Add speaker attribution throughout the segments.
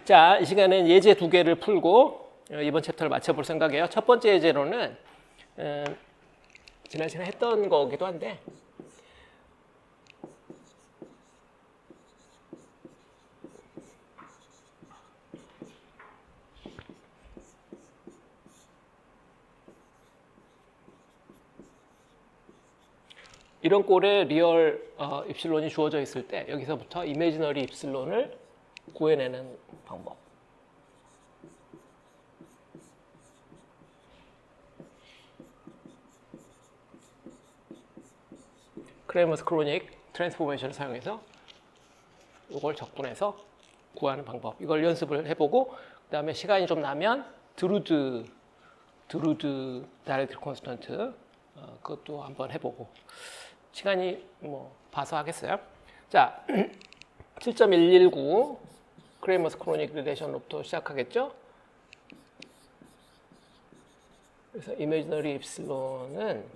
Speaker 1: 자, 이 시간엔 예제 두 개를 풀고 이번 챕터를 마쳐볼 생각이에요. 첫 번째 예제로는 지난 시간에 했던 거기도 한데 이런 꼴에 리얼 입실론이 주어져 있을 때 여기서부터 이미지너리 입실론을 구해내는 방법. 크레머스 크로닉 트랜스포메이션을 사용해서 이걸 적분해서 구하는 방법. 이걸 연습을 해보고 그 다음에 시간이 좀 나면 드루드 다이렉트릭 콘스턴트 그것도 한번 해보고 시간이 뭐 봐서 하겠어요. 자, 7.119 크레머스 크로닉 리레이션부터 시작하겠죠. 그래서 이미지너리 입실론은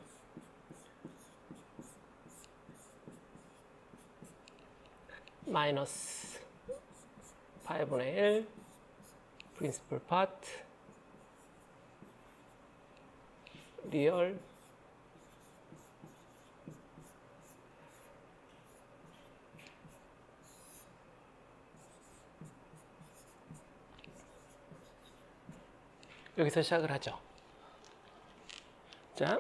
Speaker 1: 마이너스 8분의 1 프린시플 파트 리얼 여기서 시작을 하죠. 자,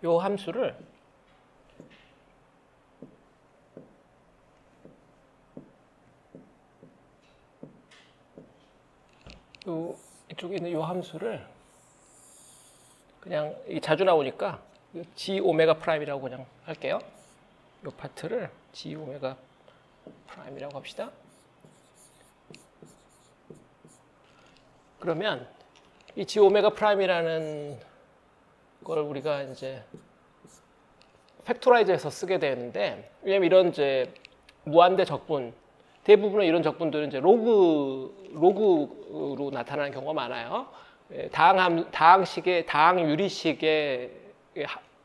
Speaker 1: 요 함수를 이쪽에 있는 요 함수를 그냥 자주 나오니까 G 오메가 프라임이라고 그냥 할게요. 요 파트를 G 오메가 프라임이라고 합시다. 그러면 이 G 오메가 프라임이라는 걸 우리가 이제 팩토라이즈해서 쓰게 되는데, 왜냐면 이런 이제 무한대 적분, 대부분의 이런 적분들은 이제 로그로 나타나는 경우가 많아요. 다항 유리식의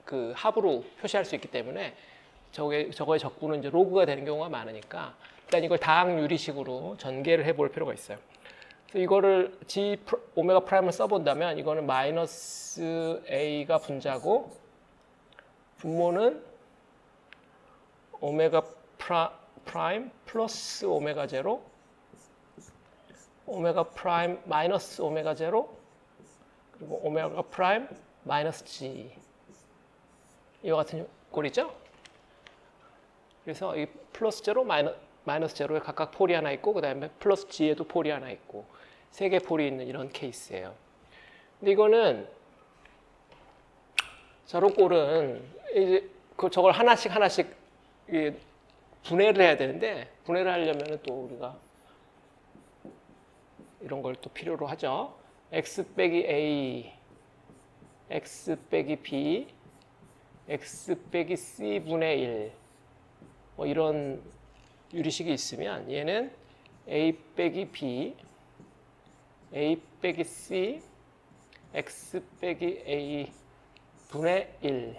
Speaker 1: 그 합으로 표시할 수 있기 때문에 저거의 적분은 이제 로그가 되는 경우가 많으니까 일단 이걸 다항 유리식으로 전개를 해볼 필요가 있어요. 그래서 이거를 G 오메가 프라임을 써본다면 이거는 마이너스 A가 분자고 분모는 오메가 프라임 플러스 오메가 제로 오메가 프라임 마이너스 오메가 제로 그리고 오메가 프라임 마이너스 G 이와 같은 꼴이죠. 그래서 이 플러스 제로 마이너스 제로에 각각 폴이 하나 있고 그 다음에 플러스 G에도 폴이 하나 있고 세 개 폴이 있는 이런 케이스예요. 근데 이거는 저런 꼴은 이제 저걸 하나씩 분해를 해야 되는데 분해를 하려면 또 우리가 이런 걸 또 필요로 하죠. x 빼기 a, x 빼기 b, x 빼기 c 분의 1 뭐 이런 유리식이 있으면 얘는 a 빼기 b, a 빼기 c, x 빼기 a 분의 1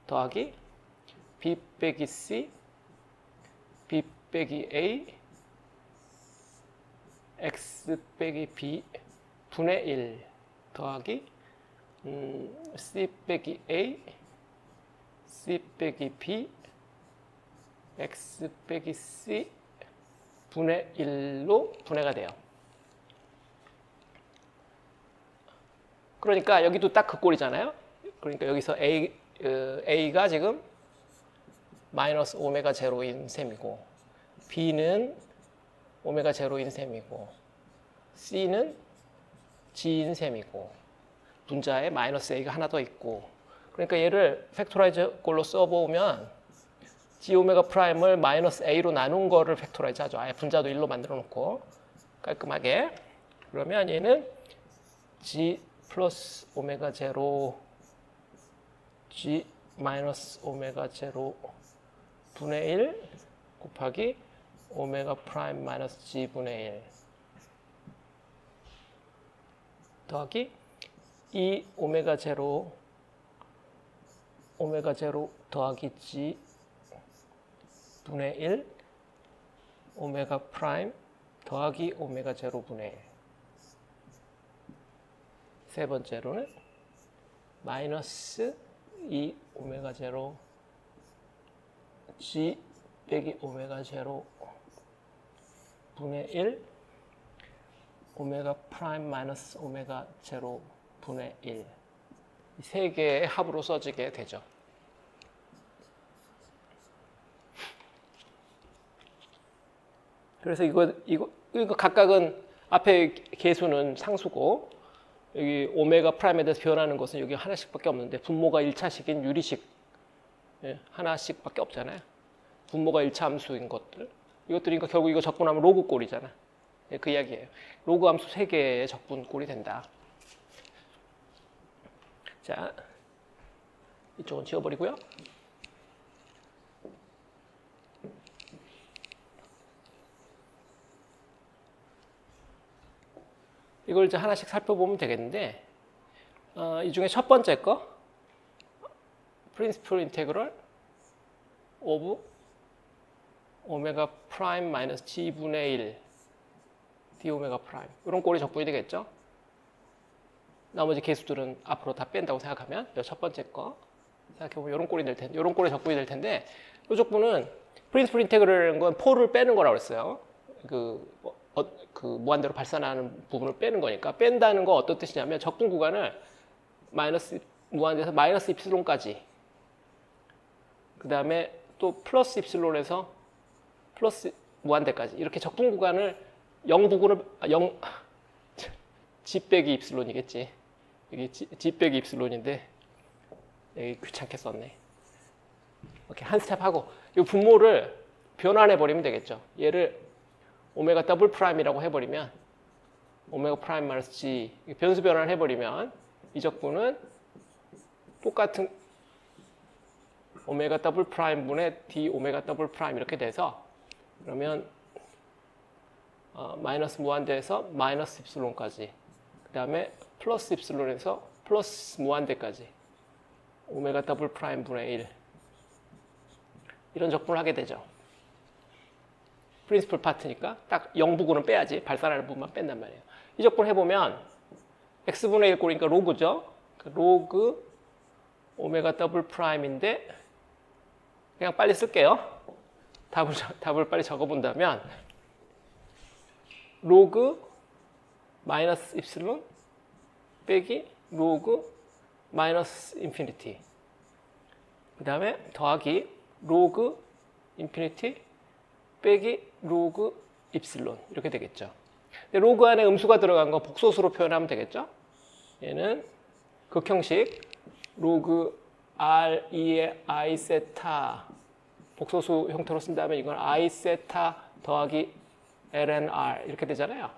Speaker 1: 더하기 b 빼기 c, b 빼기 a, x 빼기 b 분의 1 더하기 c 빼기 a, c 빼기 b, x 빼기 c 분의 1로 분해가 돼요. 그러니까 여기도 딱 그 꼴이잖아요. 그러니까 여기서 A가 지금 마이너스 오메가 제로인 셈이고 B는 오메가 제로인 셈이고 C는 G인 셈이고 분자에 마이너스 A가 하나 더 있고 그러니까 얘를 팩토라이즈 꼴로 써보면 G 오메가 프라임을 마이너스 A로 나눈 거를 팩토라이즈 하죠. 아예 분자도 1로 만들어 놓고 깔끔하게 그러면 얘는 G 플러스 오메가 제로 G 마이너스 오메가 제로 분의 1 곱하기 오메가 프라임 마이너스 G 분의 1 더하기 2 오메가 제로 더하기 G 분의 1 오메가 프라임 더하기 오메가 제로분의 1. 세 번째로는 마이너스 2 오메가 제로 G 빼기 오메가 제로 분의 1 오메가 프라임 마이너스 오메가 제로 분의 1. 이 세 개의 합으로 써지게 되죠. 그래서 이거 각각은 앞에 계수는 상수고 여기 오메가 프라임에 대해서 변하는 것은 여기 하나씩밖에 없는데 분모가 1차식인 유리식 하나씩밖에 없잖아요. 분모가 1차 함수인 것들. 이것들이 그러니까 결국 이거 적분하면 로그 꼴이잖아. 그 이야기예요. 로그 함수 3개의 적분 꼴이 된다. 자, 이쪽은 지워버리고요. 이걸 이제 하나씩 살펴보면 되겠는데 이 중에 첫 번째 거 principal integral of 오메가 프라임 마이너스 g분의 1 d 오메가 프라임 이런 꼴이 적분이 되겠죠. 나머지 개수들은 앞으로 다 뺀다고 생각하면 이 첫 번째 거 생각해보면 이런 꼴이 될 텐데 이런 꼴이 적분이 될 텐데 이 적분은 principal integral이라는 건 포를 빼는 거라고 했어요. 그 무한대로 발산하는 부분을 빼는 거니까 뺀다는 거 어떤 뜻이냐면 적분 구간을 마이너스 무한대에서 마이너스 입실론까지 그 다음에 또 플러스 입실론에서 플러스 무한대까지 이렇게 적분 구간을 0 부분을 0 G 빼기 입실론이겠지. 이게 G 빼기 입실론인데 여기 귀찮게 썼네. 이렇게 한 스텝 하고 이 분모를 변환해 버리면 되겠죠. 얘를 오메가 더블 프라임이라고 해버리면 오메가 프라임 마이너스 G 변수 변환을 해버리면 이 적분은 똑같은 오메가 더블 프라임 분의 D 오메가 더블 프라임 이렇게 돼서 그러면 마이너스 무한대에서 마이너스 입실론까지 그 다음에 플러스 입실론에서 플러스 무한대까지 오메가 더블 프라임 분의 1 이런 적분을 하게 되죠. 프린시플 파트니까 딱 0 부분은 빼야지. 발산하는 부분만 뺀단 말이에요. 이 적분 해보면 x분의 1 꼴이니까 로그죠. 로그 오메가 더블 프라임인데 그냥 빨리 쓸게요. 답을 빨리 적어본다면 로그 마이너스 입실론 빼기 로그 마이너스 인피니티 그 다음에 더하기 로그 인피니티 빼기 로그 입실론 이렇게 되겠죠. 근데 로그 안에 음수가 들어간 거 복소수로 표현하면 되겠죠. 얘는 극형식 로그 R2의 I 세타 복소수 형태로 쓴다면 이건 I 세타 더하기 ln R 이렇게 되잖아요.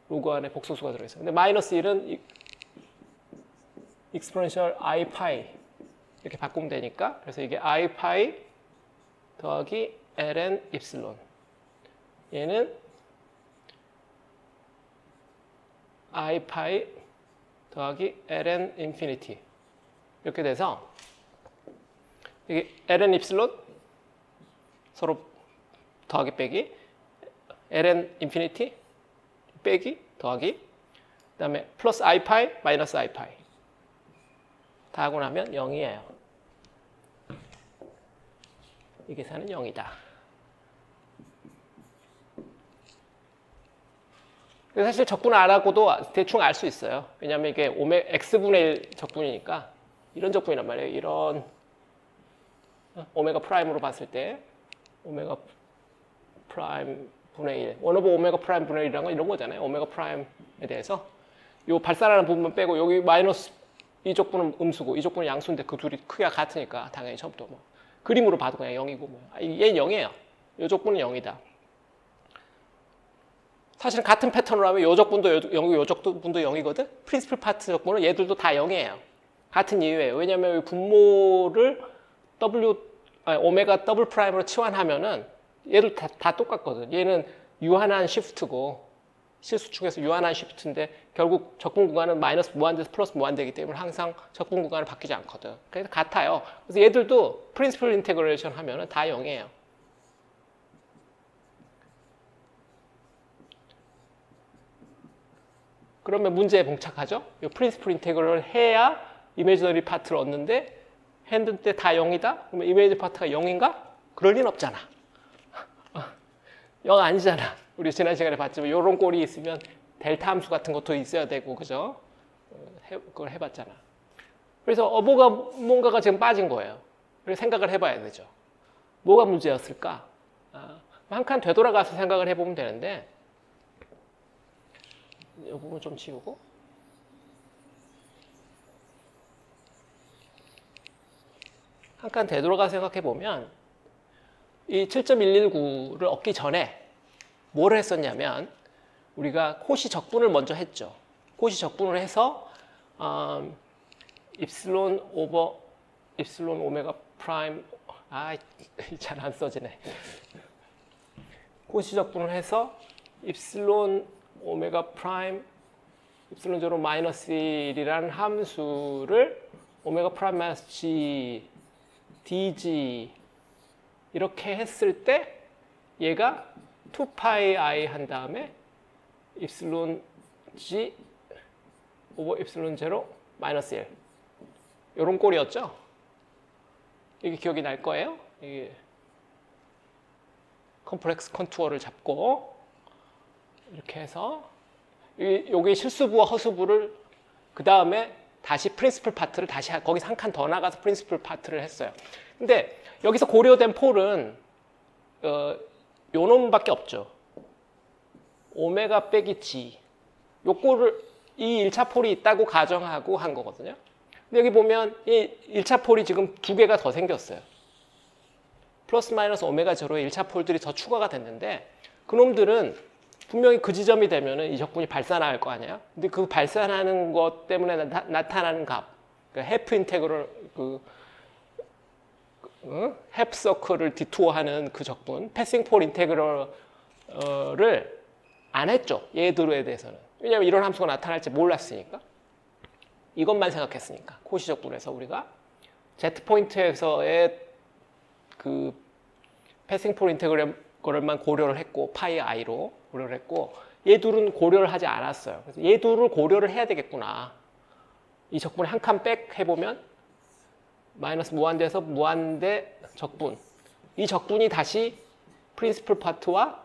Speaker 1: 로그 안에 복소수가 들어있어요. 근데 마이너스 1은 exponential I 파이 이렇게 바꾸면 되니까 그래서 이게 I 파이 더하기 ln 입실론 얘는 I 파이 더하기 ln 인피니티 이렇게 돼서 이게 ln 입실론 서로 더하기 빼기 ln 인피니티 빼기 더하기 그 다음에 플러스 I 파이 마이너스 I 파이 다 하고 나면 0이에요. 이 계산은 0이다. 사실 적분을 안 하고도 대충 알 수 있어요. 왜냐하면 이게 x분의 1 적분이니까 이런 적분이란 말이에요. 이런 오메가 프라임으로 봤을 때 오메가 프라임 분의 1 원 오버 오메가 프라임 분의 1이라는 건 이런 거잖아요. 오메가 프라임에 대해서 요 발산하는 부분만 빼고 여기 마이너스 이 적분은 음수고 이 적분은 양수인데 그 둘이 크기가 같으니까 당연히 처음부터 뭐 그림으로 봐도 그냥 0이고 뭐 얘는 0이에요. 이 적분은 0이다. 사실은 같은 패턴으로 하면 이 적분도 0이고 이 적분도 0이거든. 프린시플 파트 적분은 얘들도 다 0이에요. 같은 이유예요. 왜냐하면 분모를 오메가 더블 프라임으로 치환하면은 얘들 다 똑같거든. 얘는 유한한 시프트고 실수축에서 유한한 시프트인데 결국 적분 구간은 마이너스 무한대에서 플러스 무한대이기 때문에 항상 적분 구간은 바뀌지 않거든. 그래서 같아요. 그래서 얘들도 프린시플 인테그레이션 하면은 다 0이에요. 그러면 문제에 봉착하죠. 이 프린시플 인테그럴을 해야 이미지너리 파트를 얻는데 했는데 다 0이다? 그러면 이미지 파트가 0인가? 그럴 리는 없잖아. 0 아니잖아. 우리 지난 시간에 봤지만 이런 꼴이 있으면 델타 함수 같은 것도 있어야 되고, 그죠? 그걸 해봤잖아. 그래서 뭔가가 지금 빠진 거예요. 그래서 생각을 해봐야 되죠. 뭐가 문제였을까? 한 칸 되돌아가서 생각을 해보면 되는데, 이 부분 좀 지우고. 한 칸 되돌아가서 생각해보면, 이 7.119를 얻기 전에 뭘 했었냐면, 우리가 코시 적분을 먼저 했죠. 코시 적분을 해서, 입실론 오버, 입실론 오메가 프라임, 잘 안 써지네. 코시 적분을 해서, 입실론 오메가 프라임, 입실론 제로 마이너스 1이라는 함수를 오메가 프라임 마이너스 g, dg, 이렇게 했을 때 얘가 2파이 i 한 다음에 입실론 g 오버 입실론 제로 마이너스 1 이런 꼴이었죠. 이게 기억이 날 거예요. 이게 컴플렉스 컨투어를 잡고 이렇게 해서 여기 실수부와 허수부를 그 다음에 다시 프린시플 파트를 다시 거기서 한 칸 더 나가서 프린시플 파트를 했어요. 근데 여기서 고려된 폴은 요 놈밖에 없죠. 오메가 빼기 g. 요 꼴을 이 1차 폴이 있다고 가정하고 한 거거든요. 근데 여기 보면 이 1차 폴이 지금 두 개가 더 생겼어요. 플러스 마이너스 오메가 제로의 1차 폴들이 더 추가가 됐는데 그놈들은 분명히 그 지점이 되면은 이 적분이 발산할 거 아니에요. 근데 그 발산하는 것 때문에 나타나는 값, 그러니까 해프 인테그럴 해프 서클을 디투어하는 그 적분, 패싱 폴 인테그럴을 안 했죠. 얘들에 대해서는. 왜냐하면 이런 함수가 나타날지 몰랐으니까. 이것만 생각했으니까. 코시 적분에서 우리가 Z 포인트에서의 그 패싱 폴 인테그럴만 고려를 했고 파이 i로 고려를 했고 얘 둘은 고려를 하지 않았어요. 그래서 얘 둘을 고려를 해야 되겠구나. 이 적분을 한 칸 백 해보면 마이너스 무한대에서 무한대 적분. 이 적분이 다시 프린시플 파트와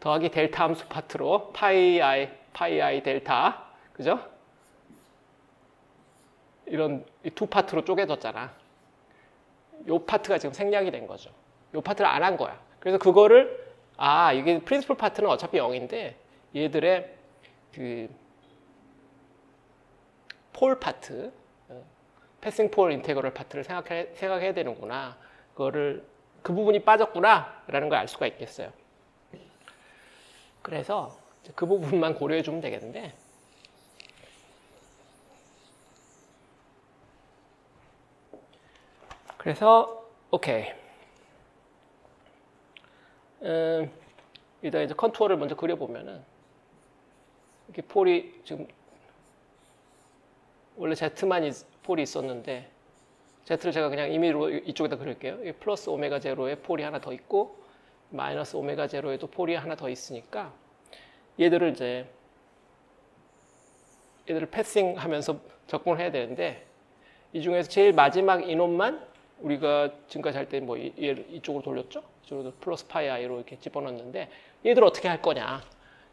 Speaker 1: 더하기 델타 함수 파트로 파이 i 델타, 그죠? 이런 이 두 파트로 쪼개졌잖아. 요 파트가 지금 생략이 된 거죠. 요 파트를 안 한 거야. 그래서 그거를 이게 프린시플 파트는 어차피 0인데 얘들의 그 폴 파트, 패싱 폴 인테그럴 파트를 생각해야 되는구나. 그 부분이 빠졌구나라는 걸 알 수가 있겠어요. 그래서 그 부분만 고려해 주면 되겠는데 그래서 오케이. 일단 이제 컨투어를 먼저 그려보면은 이렇게 폴이 지금 원래 Z만 폴이 있었는데 Z를 제가 그냥 임의로 이쪽에다 그릴게요. 플러스 오메가 제로에 폴이 하나 더 있고 마이너스 오메가 제로에도 폴이 하나 더 있으니까 얘들을 패싱하면서 적분을 해야 되는데 이 중에서 제일 마지막 이놈만 우리가 지금까지 할 때 뭐 이쪽으로 돌렸죠? 이쪽으로 플러스 파이 i로 이렇게 집어넣었는데 얘들 어떻게 할 거냐?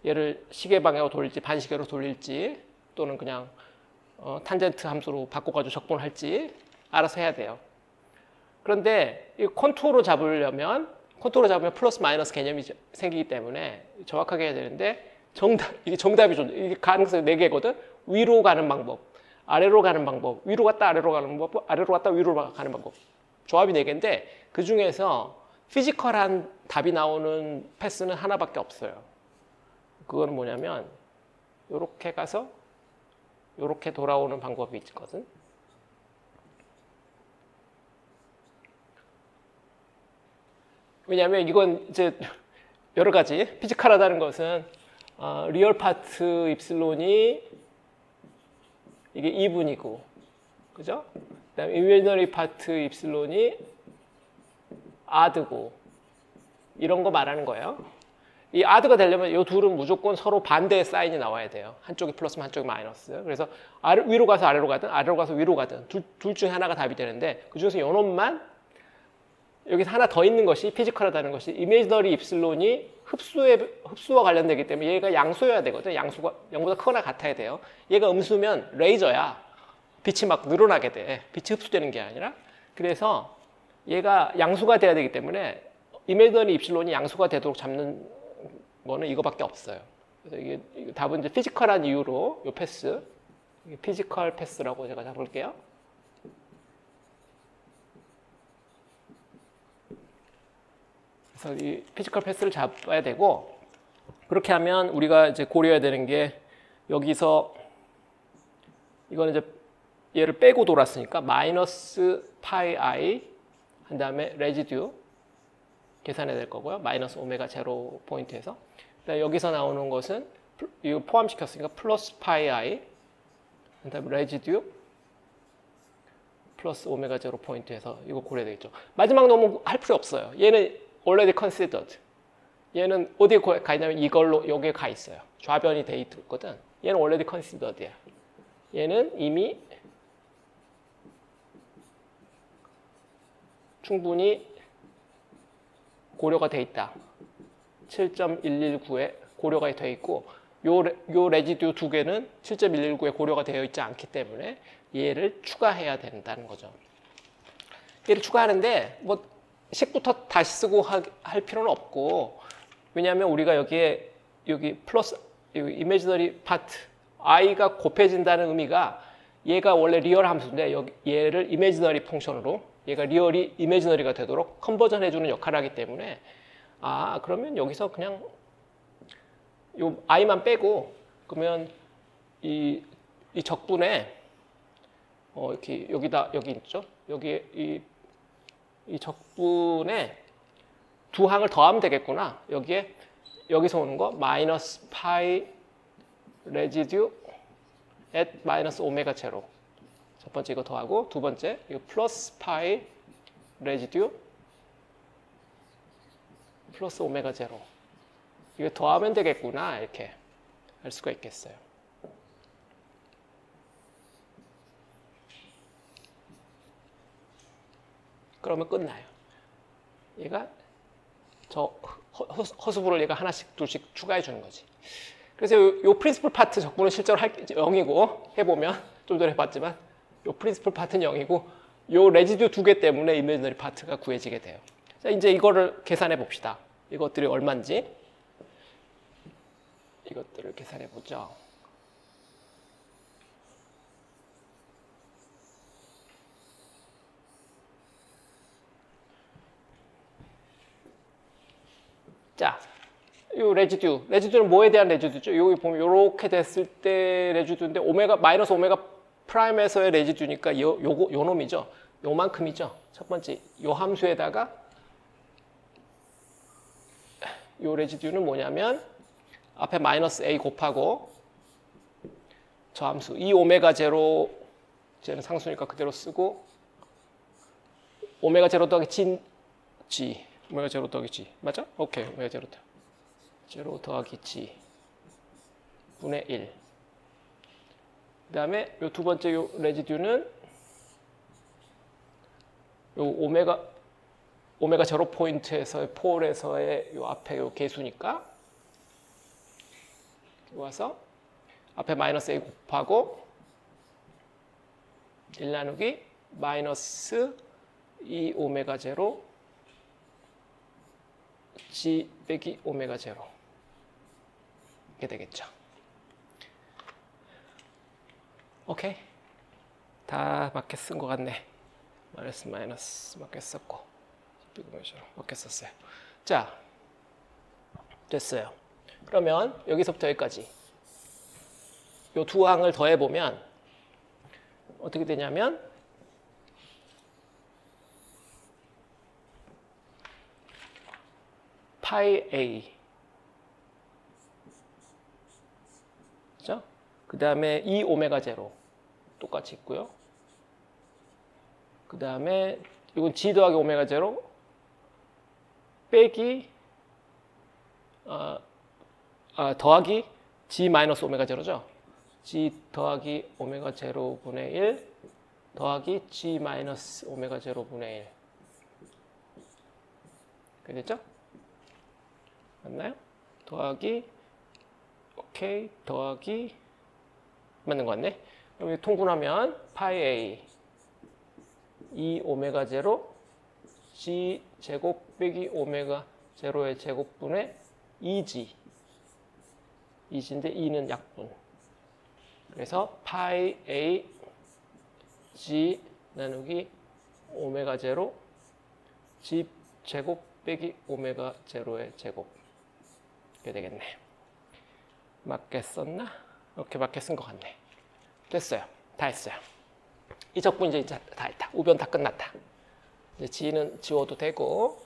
Speaker 1: 얘를 시계 방향으로 돌릴지 반시계로 돌릴지 또는 그냥 탄젠트 함수로 바꿔가지고 적분을 할지 알아서 해야 돼요. 그런데 이 컨투어로 잡으면 플러스 마이너스 개념이 생기기 때문에 정확하게 해야 되는데 이게 정답이죠. 이게 가능성이 4개거든. 위로 가는 방법, 아래로 가는 방법, 위로 갔다 아래로 가는 방법, 아래로 갔다 위로 가는 방법. 조합이 4개인데 그 중에서 피지컬한 답이 나오는 패스는 하나밖에 없어요. 그거는 뭐냐면 이렇게 가서 이렇게 돌아오는 방법이 있거든. 왜냐하면 이건 이제 여러 가지 피지컬하다는 것은 리얼 파트 입실론이 이게 2분이고, 그죠? 그다음에 이미지너리 파트 입실론이 아드고 이런 거 말하는 거예요. 이 아드가 되려면 이 둘은 무조건 서로 반대의 사인이 나와야 돼요. 한쪽이 플러스면 한쪽이 마이너스. 그래서 위로 가서 아래로 가든 아래로 가서 위로 가든 둘 중에 하나가 답이 되는데 그 중에서 요 놈만 여기서 하나 더 있는 것이 피지컬하다는 것이 이미지너리 입실론이 흡수와 관련되기 때문에 얘가 양수여야 되거든. 양수가 0보다 크거나 같아야 돼요. 얘가 음수면 레이저야. 빛이 막 늘어나게 돼. 빛이 흡수되는 게 아니라. 그래서 얘가 양수가 돼야 되기 때문에 이미지너리 입실론이 양수가 되도록 잡는 거는 이거밖에 없어요. 그래서 이게 답은 이제 피지컬한 이유로 이 패스, 피지컬 패스라고 제가 잡을게요. 그래서 이 피지컬 패스를 잡아야 되고, 그렇게 하면 우리가 이제 고려해야 되는 게 여기서 이거는 이제 얘를 빼고 돌았으니까 마이너스 파이 i 한 다음에 레지듀 계산해야 될 거고요. 마이너스 오메가 제로 포인트에서. 여기서 나오는 것은 이거 포함시켰으니까 플러스 파이 i 그다음에 레지듀 플러스 오메가 제로 포인트에서 이거 고려해야 되겠죠. 마지막 놈은 할 필요 없어요. 얘는 already considered. 얘는 어디에 가 있냐면 이걸로 여기에 가 있어요. 좌변이 돼 있거든. 얘는 already considered야. 얘는 이미 충분히 고려가 돼 있다. 7.119에 고려가 돼 있고 요 레지듀 두 개는 7.119에 고려가 되어 있지 않기 때문에 얘를 추가해야 된다는 거죠. 얘를 추가하는데 뭐 식부터 다시 쓰고 할 필요는 없고, 왜냐하면 우리가 여기 플러스 여기 이미지너리 파트 i가 곱해진다는 의미가 얘가 원래 리얼 함수인데 얘를 이미지너리 펑션으로 얘가 리얼이 이미지너리가 되도록 컨버전 해주는 역할을 하기 때문에 그러면 여기서 그냥 요 i만 빼고 그러면 이 적분에 이렇게 여기 있죠. 여기 이 적분에 두 항을 더하면 되겠구나. 여기서 오는 거 마이너스 파이 레지듀 at 마이너스 오메가 제로. 첫 번째 이거 더하고 두 번째 이거 플러스 파이 레지듀 플러스 오메가 제로. 이거 더하면 되겠구나. 이렇게 알 수가 있겠어요. 그러면 끝나요. 얘가 저 허수부를 얘가 하나씩 둘씩 추가해 주는 거지. 그래서 요 프린시플 파트 적분은 실제로 0이고 해보면 좀 전에 봤지만 요 프린시플 파트는 0이고 요 레지듀 두 개 때문에 이미지너리 파트가 구해지게 돼요. 자, 이제 이거를 계산해 봅시다. 이것들이 얼마인지 이것들을 계산해 보죠. 자, 요 레지듀는 뭐에 대한 레지듀죠? 여기 보면 요렇게 됐을 때 레지듀인데 마이너스 오메가 프라임에서의 레지듀니까 요 놈이죠. 요만큼이죠. 첫 번째 요 함수에다가 요 레지듀는 뭐냐면 앞에 마이너스 a 곱하고 저 함수 이 오메가 제로 쟤는 상수니까 그대로 쓰고 오메가 제로 더하기 g 오메가 제로 더하기 g 맞죠? 오케이. 오메가 제로 더하기 g 분의 1. 그 다음에 요 두 번째 요 레지듀는 요 오메가 제로 포인트에서의 폴에서의 요 앞에 요 계수니까 와서 앞에 마이너스 a 곱하고 1 나누기 마이너스 2 오메가 제로 g 빼기 오메가 제로 이렇게 되겠죠. 오케이. 다 맞게 쓴 것 같네. 마이너스 맞게 썼고 맞게 썼어요. 자, 됐어요. 그러면 여기서부터 여기까지 요 두 항을 더해보면 어떻게 되냐면 파이 a 그죠? 그 다음에 2 오메가 제로 똑같이 있고요. 그 다음에 이건 g 더하기 오메가 제로 빼기 더하기 g 마이너스 오메가 제로죠. g 더하기 오메가 제로분의 1 더하기 g 마이너스 오메가 제로분의 1. 그게 됐죠? 맞나요? 더하기 오케이 더하기 맞는 것 같네. 그럼 통분하면 파이 a 2 오메가 제로 g 제곱 빼기 오메가 제로의 제곱분의 2g 2g인데 2는 약분. 그래서 파이 a g 나누기 오메가 제로 g 제곱 빼기 오메가 제로의 제곱. 이렇게 되겠네. 맞게 썼나? 이렇게 맞게 쓴 것 같네. 됐어요. 다 했어요. 이 적분 이제 다 했다. 우변 다 끝났다. 이제 g는 지워도 되고.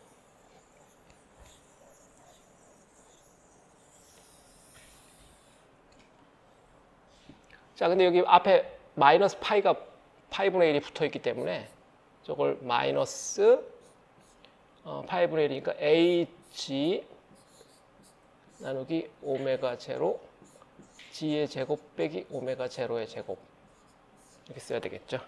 Speaker 1: 자, 근데 여기 앞에 마이너스 파이가 파이분의 1이 붙어 있기 때문에 저걸 마이너스 파이분의 1이니까 ag 나누기 오메가 제로 g의 제곱 빼기 오메가 제로의 제곱 이렇게 써야 되겠죠.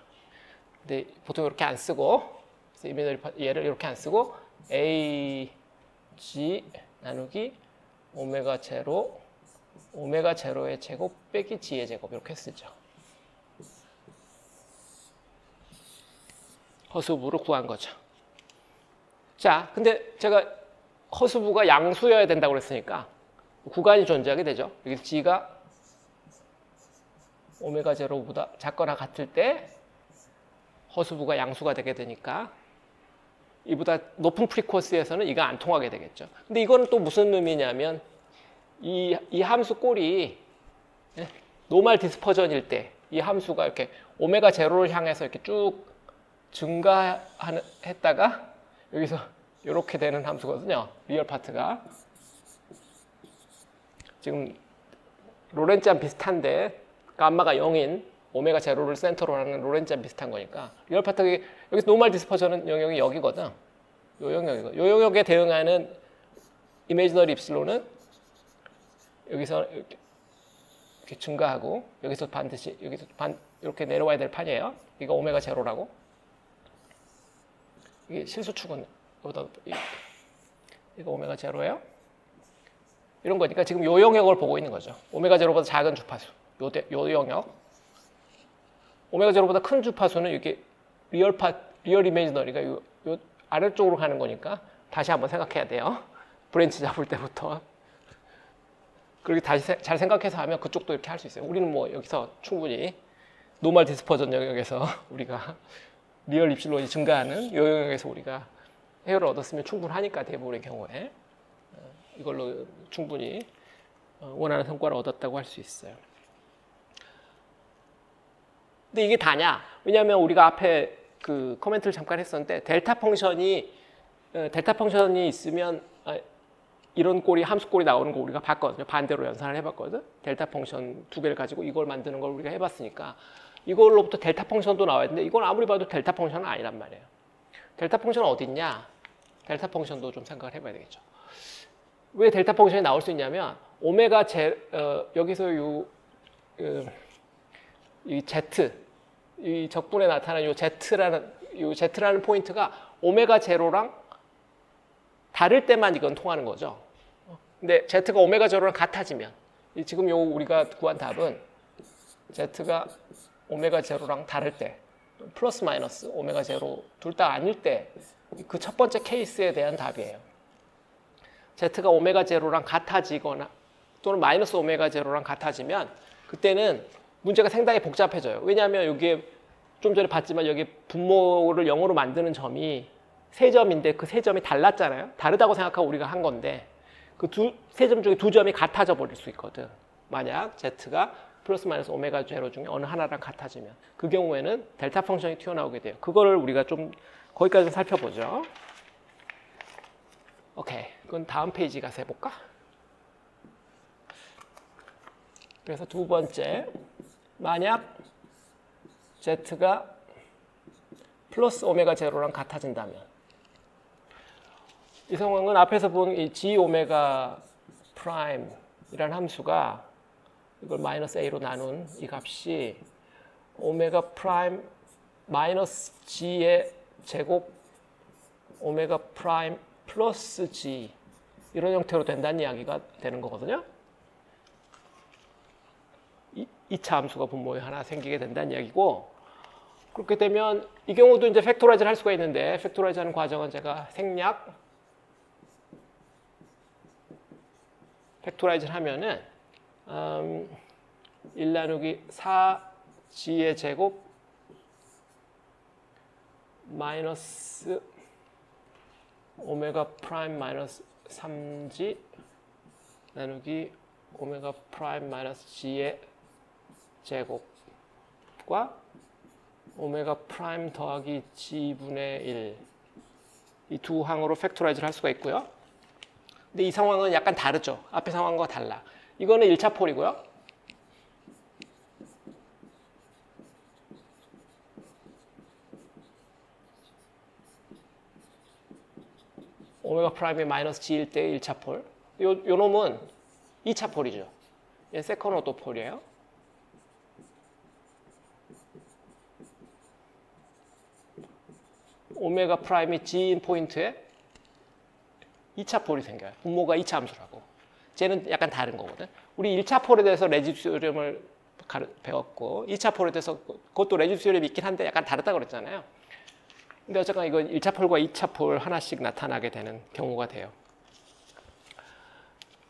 Speaker 1: 근데 보통 이렇게 안 쓰고 얘를 이렇게 안 쓰고 a g 나누기 오메가 제로의 제곱 빼기 g의 제곱 이렇게 쓰죠. 허수부를 구한 거죠. 자, 근데 제가 허수부가 양수여야 된다고 그랬으니까 구간이 존재하게 되죠. 여기 g가 오메가 제로보다 작거나 같을 때 허수부가 양수가 되게 되니까 이보다 높은 프리코스에서는 이가 안 통하게 되겠죠. 근데 이거는 또 무슨 의미냐면 이 함수 꼴이 노멀 디스퍼전일 때 이 함수가 이렇게 오메가 제로를 향해서 이렇게 쭉 증가했다가 여기서 이렇게 되는 함수거든요. 리얼 파트가. 지금 로렌츠안 비슷한데 감마가 0인 오메가 제로를 센터로 하는 로렌츠안 비슷한 거니까 리얼 파트가 여기서 노멀 디스퍼전은 영역이 여기거든. 요 영역이고 요 영역에 대응하는 이미지너리 입실론은 여기서 이렇게 증가하고 여기서 반드시 이렇게 내려와야 될 판이에요. 이거 오메가 제로라고. 이게 실수축은 이거 오메가 제로예요. 이런 거니까 지금 요 영역을 보고 있는 거죠. 오메가 제로보다 작은 주파수. 요 영역. 오메가 제로보다 큰 주파수는 이렇게 리얼 이미지너리가 요 아래쪽으로 가는 거니까 다시 한번 생각해야 돼요. 브랜치 잡을 때부터. 그렇게 다시 잘 생각해서 하면 그쪽도 이렇게 할 수 있어요. 우리는 뭐 여기서 충분히 노멀 디스퍼전 영역에서 우리가 리얼 입실론이 증가하는 이 영역에서 우리가 해결을 얻었으면 충분하니까 대부분의 경우에 이걸로 충분히 원하는 성과를 얻었다고 할 수 있어요. 근데 이게 다냐? 왜냐하면 우리가 앞에 그 코멘트를 잠깐 했었는데 델타 펑션이 있으면 이런 꼴이 함수 꼴이 나오는 거 우리가 봤거든요. 반대로 연산을 해봤거든. 델타 펑션 두 개를 가지고 이걸 만드는 걸 우리가 해봤으니까 이걸로부터 델타 펑션도 나와야 되는데 이건 아무리 봐도 델타 펑션은 아니란 말이에요. 델타 펑션은 어디 있냐? 델타 펑션도 좀 생각을 해봐야 되겠죠. 왜 델타 펑션이 나올 수 있냐면 오메가 여기서 이 Z 이 적분에 나타나는 이 Z라는 포인트가 오메가 제로랑 다를 때만 이건 통하는 거죠. 근데 Z가 오메가 제로랑 같아지면 지금 우리가 구한 답은 Z가 오메가 제로랑 다를 때 플러스 마이너스 오메가 제로 둘 다 아닐 때 그 첫 번째 케이스에 대한 답이에요. Z가 오메가 제로랑 같아지거나 또는 마이너스 오메가 제로랑 같아지면 그때는 문제가 상당히 복잡해져요. 왜냐하면 여기에 좀 전에 봤지만 여기 분모를 0으로 만드는 점이 세 점인데 그 세 점이 달랐잖아요. 다르다고 생각하고 우리가 한 건데 그 세 점 중에 두 점이 같아져 버릴 수 있거든. 만약 Z가 플러스 마이너스 오메가 제로 중에 어느 하나랑 같아지면 그 경우에는 델타 펑션이 튀어나오게 돼요. 그거를 우리가 좀 거기까지 살펴보죠. 오케이. 그건 다음 페이지 가서 해볼까? 그래서 두 번째, 만약 Z가 플러스 오메가 제로랑 같아진다면 이 상황은 앞에서 본 이 G 오메가 프라임이라는 함수가 이걸 마이너스 a로 나눈 이 값이 오메가 프라임 마이너스 g의 제곱 오메가 프라임 플러스 g 이런 형태로 된다는 이야기가 되는 거거든요. 2차 함수가 분모에 하나 생기게 된다는 이야기고, 그렇게 되면 이 경우도 이제 팩토라이즈를 할 수가 있는데, 팩토라이즈 하는 과정은 제가 생략 팩토라이즈를 하면은 1 나누기 4g의 제곱 마이너스 오메가 프라임 마이너스 3g 나누기 오메가 프라임 마이너스 g의 제곱과 오메가 프라임 더하기 g분의 1 이 두 항으로 팩토라이즈를 할 수가 있고요. 근데 이 상황은 약간 다르죠. 앞의 상황과 달라. 이거는 1차 폴이고요. 오메가 프라임이 마이너스 g일 때의 1차 폴. 요 놈은 2차 폴이죠. 얘 세컨 오더 폴이에요. 오메가 프라임이 g인 포인트에 2차 폴이 생겨요. 분모가 2차 함수라고. 쟤는 약간 다른 거거든. 우리 1차 폴에 대해서 레지듀얼을 배웠고 2차 폴에 대해서 그것도 레지듀얼이 있긴 한데 약간 다르다고 그랬잖아요. 근데 어쨌거나 이건 1차 폴과 2차 폴 하나씩 나타나게 되는 경우가 돼요.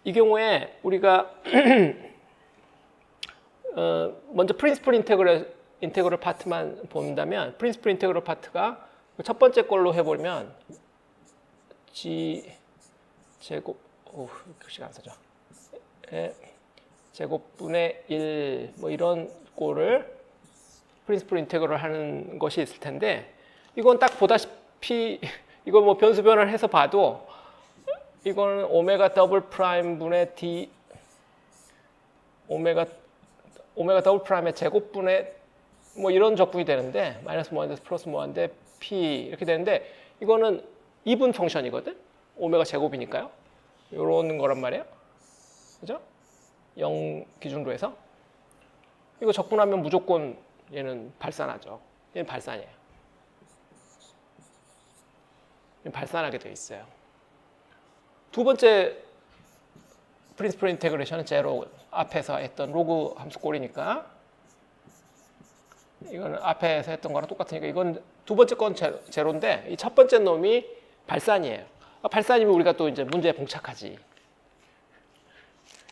Speaker 1: 이 경우에 우리가 먼저 프린시플 인테그럴 파트만 본다면 프린시플 인테그럴 파트가 첫 번째 걸로 해보면 g 제곱 글씨가 안 써져. 제곱분의 1 뭐 이런 꼴을 프린시플 인테그럴 하는 것이 있을 텐데, 이건 딱 보다시피 이건 뭐 변수 변화를 해서 봐도 이거는 오메가 더블 프라임 분의 d 오메가 더블 프라임의 제곱분의 뭐 이런 적분이 되는데 마이너스 뭐인데 플러스 뭐인데 p 이렇게 되는데, 이거는 이분 펑션이거든. 오메가 제곱이니까요. 이런 거란 말이에요. 그죠? 0 기준으로 해서 이거 적분하면 무조건 얘는 발산하죠. 얘는 발산이에요. 얘는 발산하게 돼 있어요. 두 번째 프린시플 인테그레이션은 제로, 앞에서 했던 로그 함수 꼴이니까 이거는 앞에서 했던 거랑 똑같으니까 이건 두 번째 건 제로인데 이 첫 번째 놈이 발산이에요. 발산이면 우리가 또 이제 문제에 봉착하지.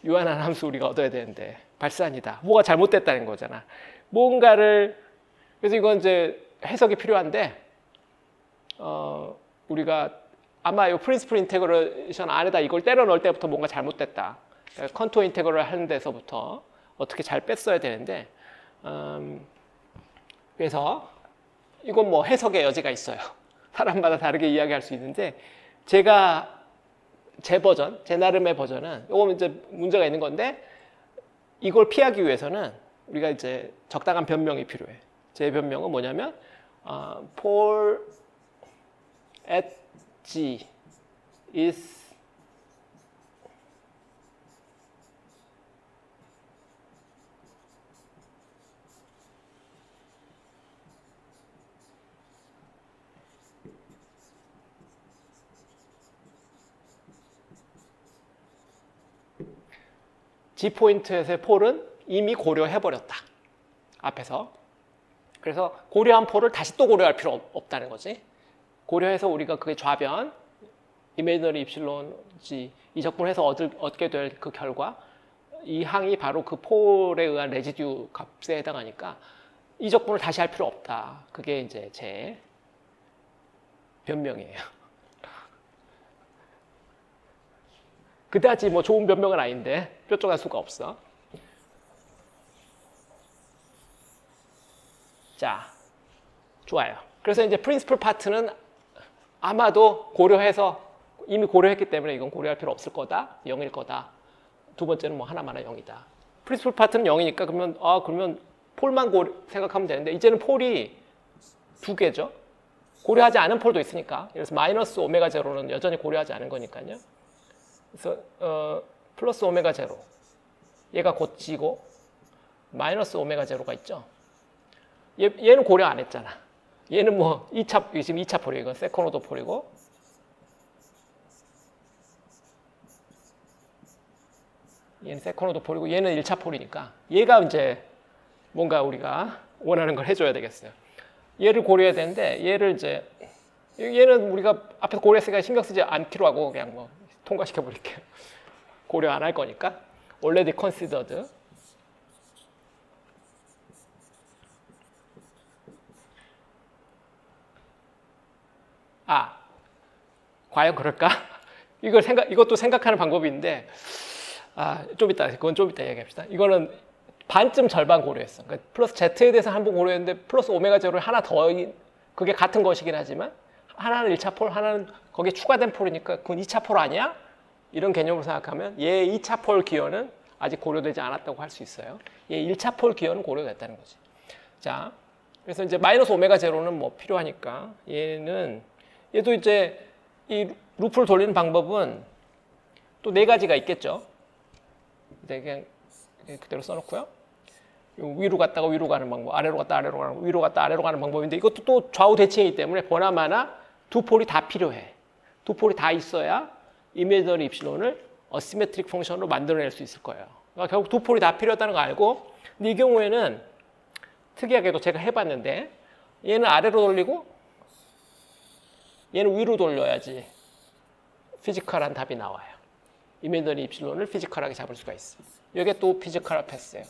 Speaker 1: 유한한 함수 우리가 얻어야 되는데 발산이다. 뭐가 잘못됐다는 거잖아. 뭔가를, 그래서 이건 이제 해석이 필요한데 우리가 아마 이 프린시플 인테그레이션 안에다 이걸 때려 넣을 때부터 뭔가 잘못됐다. 그러니까 컨투어 인테그럴 하는 데서부터 어떻게 잘 뺐어야 되는데 그래서 이건 뭐 해석의 여지가 있어요. 사람마다 다르게 이야기할 수 있는데 제 버전, 제 나름의 버전은 이건 이제 문제가 있는 건데, 이걸 피하기 위해서는 우리가 이제 적당한 변명이 필요해. 제 변명은 뭐냐면 Paul at G is G포인트에서의 폴은 이미 고려해버렸다. 앞에서. 그래서 고려한 폴을 다시 또 고려할 필요 없다는 거지. 고려해서 우리가 그게 좌변, 이메지너리 입실론 G, 이 적분해서 얻게 될 그 결과, 이 항이 바로 그 폴에 의한 레지듀 값에 해당하니까 이 적분을 다시 할 필요 없다. 그게 이제 제 변명이에요. 그다지 뭐 좋은 변명은 아닌데 뾰족할 수가 없어. 자, 좋아요. 그래서 이제 프린시플 파트는 아마도 고려해서 이미 고려했기 때문에 이건 고려할 필요 없을 거다. 0일 거다. 두 번째는 뭐 하나마나 0이다. 프린시플 파트는 0이니까 그러면 폴만 생각하면 되는데, 이제는 폴이 두 개죠. 고려하지 않은 폴도 있으니까. 그래서 마이너스 오메가 제로는 여전히 고려하지 않은 거니까요. 그래서 플러스 오메가 제로. 얘가 곧지고 마이너스 오메가 제로가 있죠. 얘는 고려 안 했잖아. 얘는 뭐 2차, 지금 2차 폴이고 이건 세컨 오더 폴이고 얘는 세컨 오더 폴이고 얘는 1차 폴이니까 얘가 이제 뭔가 우리가 원하는 걸 해줘야 되겠어요. 얘를 고려해야 되는데 얘를 이제 얘는 우리가 앞에서 고려했으니까 신경 쓰지 않기로 하고 그냥 뭐 통과시켜 버릴게요. 고려 안 할 거니까 already considered. 아, 과연 그럴까? 이것도 생각하는 방법이 있는데, 좀 이따, 그건 좀 이따 얘기합시다. 이거는 반쯤 절반 고려했어. 그러니까 플러스 Z에 대해서 한 번 고려했는데, 플러스 오메가 제로를 하나 더, 그게 같은 것이긴 하지만, 하나는 1차 폴, 하나는 거기에 추가된 폴이니까, 그건 2차 폴 아니야? 이런 개념으로 생각하면, 얘 2차 폴 기여는 아직 고려되지 않았다고 할 수 있어요. 얘 1차 폴 기여는 고려됐다는 거지. 자, 그래서 이제 마이너스 오메가 제로는 뭐 필요하니까, 얘도 이제 이 루프를 돌리는 방법은 또 4가지가 있겠죠. 근데 그냥 그대로 써놓고요. 위로 갔다가 위로 가는 방법, 아래로 갔다 아래로 가는 방법, 위로 갔다 아래로 가는 방법인데 이것도 또 좌우 대칭이기 때문에 보나마나 두 폴이 다 필요해. 두 폴이 다 있어야 이미지너리 입실론을 어시메트릭 펑션으로 만들어낼 수 있을 거예요. 그러니까 결국 두 폴이 다 필요하다는 거 알고, 근데 이 경우에는 특이하게도 제가 해봤는데 얘는 아래로 돌리고 얘는 위로 돌려야지 피지컬한 답이 나와요. 이미지너리 입실론을 피지컬하게 잡을 수가 있어. 이게 또 피지컬한 패스예요.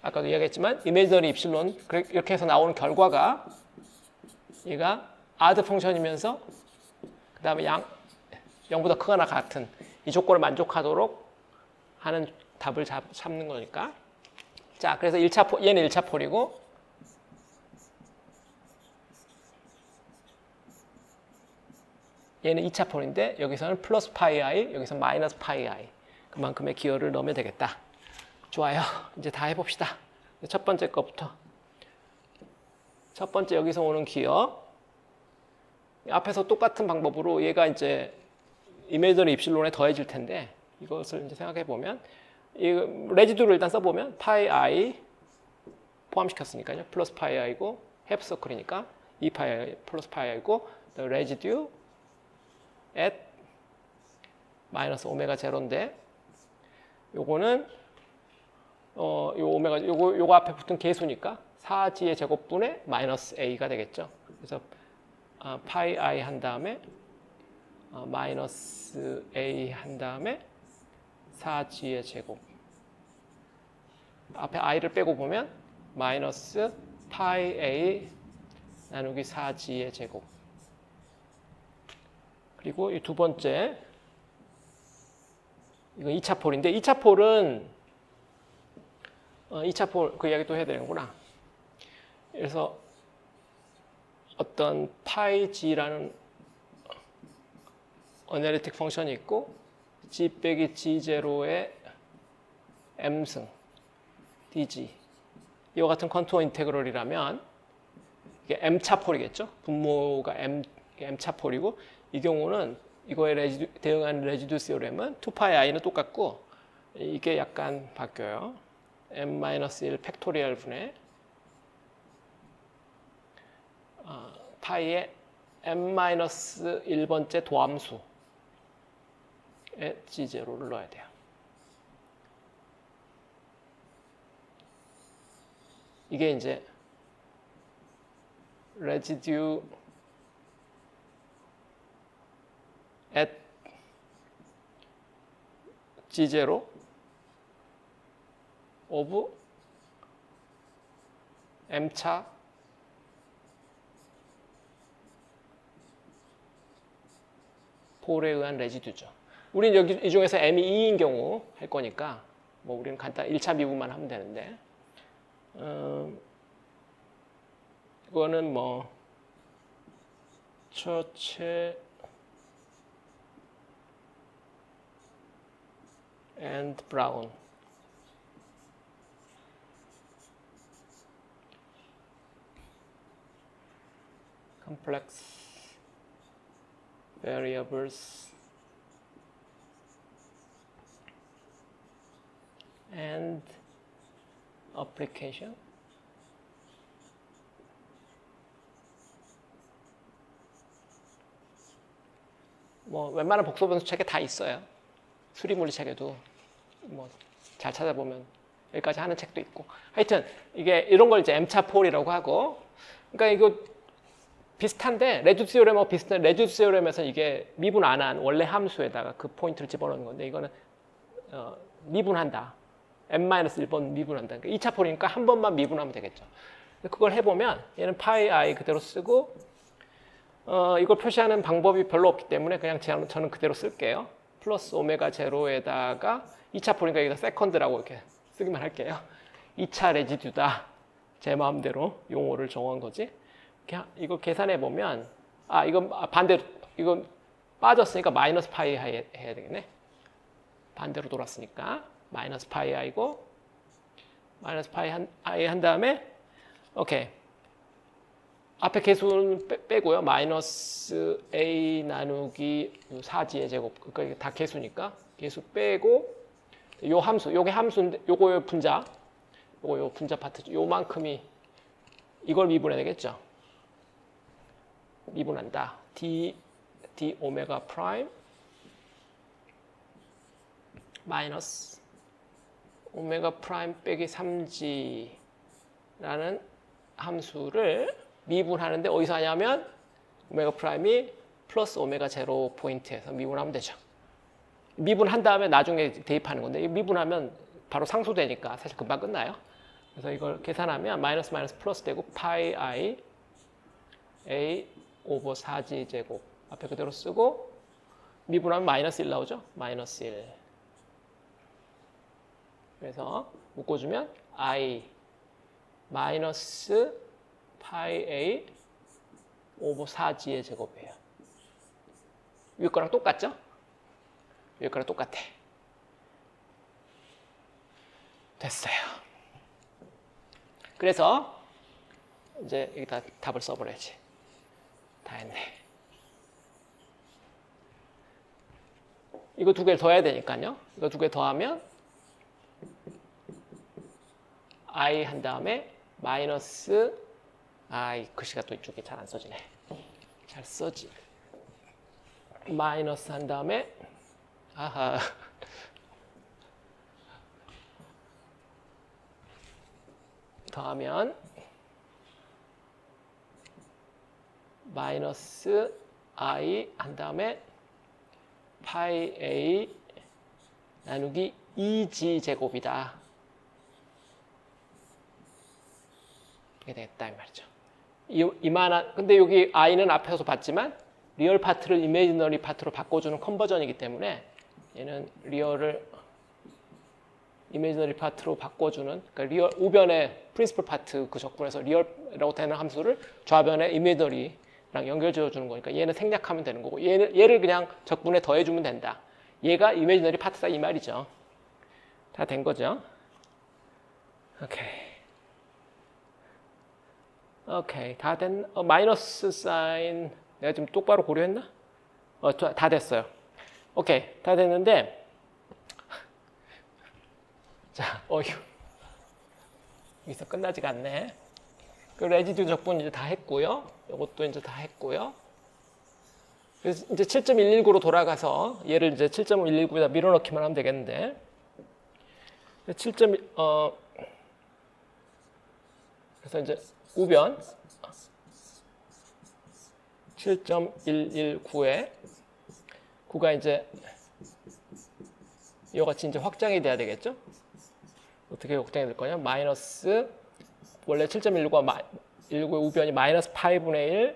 Speaker 1: 아까도 이야기했지만 이미지너리 입실론 이렇게 해서 나오는 결과가 얘가 아드 펑션이면서 그 다음에 0보다 크거나 같은 이 조건을 만족하도록 하는 답을 잡는 거니까. 자, 그래서 얘는 1차 폴이고 얘는 2차 폴인데 여기서는 플러스 파이 i, 여기서 마이너스 파이 i 그만큼의 기여를 넣으면 되겠다. 좋아요. 이제 다 해봅시다. 첫 번째 거부터. 첫 번째 여기서 오는 기여. 앞에서 똑같은 방법으로 얘가 이제 이미지너리 입실론에 더해질 텐데 이것을 이제 생각해 보면 이 레지두를 일단 써보면 파이 i 포함시켰으니까요. 플러스 파이 i고 햅서클이니까 2파이 i 플러스 파이 i고 레지듀 at 마이너스 오메가 제로인데 요거는 요 오메가 요거 앞에 붙은 계수니까 4g의 제곱분의 마이너스 a가 되겠죠. 그래서 파이 i 한 다음에 마이너스 a 한 다음에 4g의 제곱. 앞에 i를 빼고 보면 마이너스 파이 a 나누기 4g의 제곱. 그리고 이 두 번째, 이건 2차 폴인데 2차 폴은 2차 폴 그 이야기 또 해야 되는구나. 그래서 어떤 파이 g라는 어널리틱 펑션이 있고 g 빼기 g0의 m승 dg 이와 같은 컨투어 인테그럴이라면 이게 m차 폴이겠죠. 분모가 m차 폴이고 이 경우는 이거에 대응하는 레지듀 시오렘은 2파이 i는 똑같고 이게 약간 바뀌어요. m-1 팩토리얼 분의 파이의 m-1번째 도함수에 g0를 넣어야 돼요. 이게 이제 레지듀 at g0 of m차 폴에 의한 레지듀죠. 우리는 여기 이 중에서 m이 2인 경우 할 거니까 뭐 우리는 간단 1차 미분만 하면 되는데 이거는 뭐 처체 and Brown complex variables and application. 뭐 웬만한 복소분수 책에 다 있어요. 수리물리 책에도 뭐 잘 찾아보면 여기까지 하는 책도 있고. 하여튼 이게 이런 걸 이제 M차 폴이라고 하고. 그러니까 이거 비슷한데 레듀스 디오렘하고 비슷한 레듀스 디오렘에서 이게 미분 안 한 원래 함수에다가 그 포인트를 집어넣는 건데 이거는 미분한다. n-1번 미분한다. 그러니까 2차 폴이니까 한 번만 미분하면 되겠죠. 그걸 해보면 얘는 파이 i 그대로 쓰고 이걸 표시하는 방법이 별로 없기 때문에 그냥 저는 그대로 쓸게요. 플러스 오메가 제로에다가 2차 폴이니까 여기다 세컨드라고 이렇게 쓰기만 할게요. 2차 레지듀다. 제 마음대로 용어를 정한 거지. 이거 계산해 보면 이건 반대로 이건 빠졌으니까 마이너스 파이 해야 되겠네. 반대로 돌았으니까 마이너스 파이 i고 마이너스 파이 i 한 다음에 오케이. 앞에 개수는 빼고요. 마이너스 a 나누기 4g의 제곱. 그러니까 이게 다 개수니까 개수 빼고 요 함수, 요게 함수인데 요거 분자. 요 분자 파트 요만큼이 이걸 미분해야 되겠죠. 미분한다. d 오메가 프라임 마이너스 오메가 프라임 빼기 3g라는 함수를 미분하는데 어디서 하냐면 오메가 프라임이 플러스 오메가 제로 포인트에서 미분하면 되죠. 미분한 다음에 나중에 대입하는 건데 미분하면 바로 상수되니까 사실 금방 끝나요. 그래서 이걸 계산하면 마이너스 마이너스 플러스 되고 파이 i a 오버 4g 제곱 앞에 그대로 쓰고 미분하면 마이너스 1 나오죠. 마이너스 1. 그래서 묶어주면 i 마이너스 파이 a 오버 4g의 제곱이에요. 위에 거랑 똑같죠? 위에 거랑 똑같아. 됐어요. 그래서 이제 여기다 답을 써버려야지. 다 했네. 이거 두 개를 더해야 되니까요. 이거 두 개 더하면 i 한 다음에 마이너스 이 글씨가 또 이쪽에 잘 안 써지네. 잘 써지. 마이너스 한 다음에 더하면 마이너스 i 한 다음에 파이 a 나누기 2g 제곱이다. 이게 되겠다 이 말이죠. 이만한 근데 여기 i는 앞에서 봤지만 리얼 파트를 이미지너리 파트로 바꿔주는 컨버전이기 때문에 얘는 리얼을 이미지너리 파트로 바꿔주는 그러니까 리얼 우변의 프린시플 파트 그 적분에서 리얼이라고 되는 함수를 좌변의 이미지너리랑 연결지어 주는 거니까 얘는 생략하면 되는 거고 얘를 그냥 적분에 더해주면 된다. 얘가 이미지너리 파트다 이 말이죠. 다 된 거죠. 오케이 다 된 마이너스 사인 내가 지금 똑바로 고려했나? 다 됐어요. 오케이 다 됐는데 자 여기서 끝나지가 않네. 그 레지듀 적분 이제 다 했고요. 이것도 이제 다 했고요. 그래서 이제 7.119로 돌아가서 얘를 이제 7.119에다 밀어넣기만 하면 되겠는데 7.1 그래서 이제 우변 7.119에 9가 이제 이와 같이 이제 확장이 돼야 되겠죠? 어떻게 확장이 될 거냐? 마이너스 원래 7.119가 19의 우변이 마이너스 8분의 1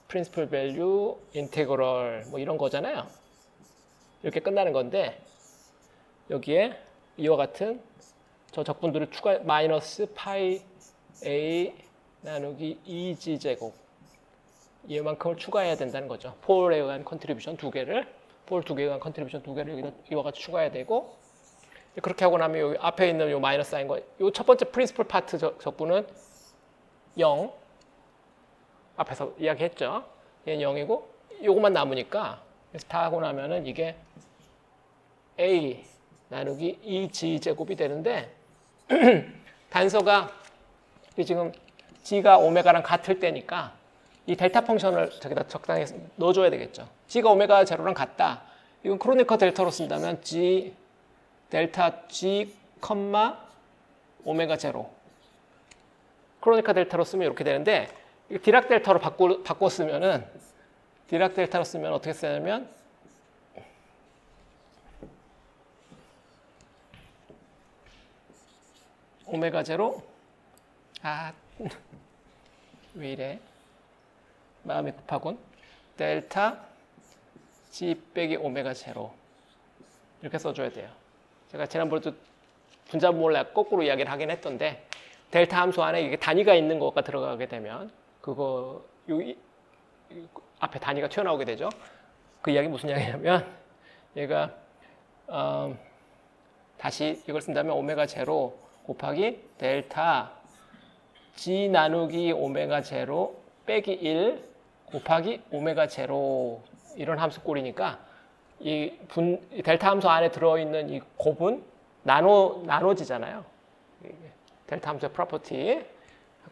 Speaker 1: 프린시플 밸류 인테그럴 뭐 이런 거잖아요. 이렇게 끝나는 건데 여기에 이와 같은 저 적분들을 추가 마이너스 파이 a 나누기 2g 제곱 이만큼을 추가해야 된다는 거죠. 폴에 의한 컨트리뷰션 두 개를 폴 두 개에 의한 컨트리뷰션 두 개를 여기다 이와 같이 추가해야 되고 그렇게 하고 나면 여기 앞에 있는 요 마이너스 사인 거 요 첫 번째 프린시플 파트 적분은 0 앞에서 이야기했죠. 얘는 0이고 요것만 남으니까 그래서 다 하고 나면은 이게 A 나누기 2G 제곱이 되는데 단서가 지금 G가 오메가랑 같을 때니까 이 델타 펑션을 저기다 적당히 넣어줘야 되겠죠. G가 오메가 제로랑 같다. 이건 크로니커 델타로 쓴다면 G 델타 G 컴마 오메가 제로. 크로니커 델타로 쓰면 이렇게 되는데 디락 델타로 바꿔 쓰면은 디락 델타로 쓰면 어떻게 쓰냐면 오메가 제로 왜 이래? 마음이 급하군. 델타 G 빼기 오메가 제로 이렇게 써줘야 돼요. 제가 지난번에도 분자몰래 거꾸로 이야기를 하긴 했던데 델타 함수 안에 이게 단위가 있는 거가 들어가게 되면 그거 앞에 단위가 튀어나오게 되죠. 그 이야기 무슨 이야기냐면 얘가 다시 이걸 쓴다면 오메가 제로 곱하기 델타 G 나누기 오메가 제로 빼기 1 곱하기 오메가 제로 이런 함수 꼴이니까 이 델타 함수 안에 들어있는 이 곱은 나눠지잖아요. 델타 함수의 프로퍼티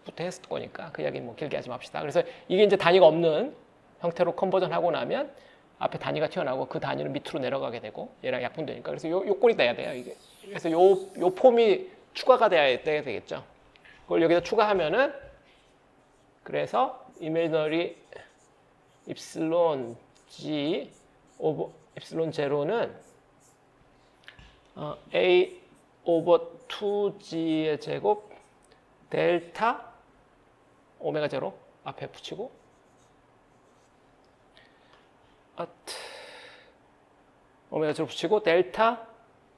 Speaker 1: 부터 했을 거니까 그 이야기 뭐 길게 하지 맙시다. 그래서 이게 이제 단위가 없는 형태로 컨버전 하고 나면 앞에 단위가 튀어나오고 그 단위는 밑으로 내려가게 되고 얘랑 약분되니까 그래서 요 꼴이 돼야 돼요. 이게 그래서 요 폼이 추가가 돼야 되겠죠. 그걸 여기다 추가하면은 그래서 이미지너리 입실론 G 오버 입실론 제로는 A 오버 2G의 제곱 델타 오메가 제로 앞에 붙이고 오메가 제로 붙이고 델타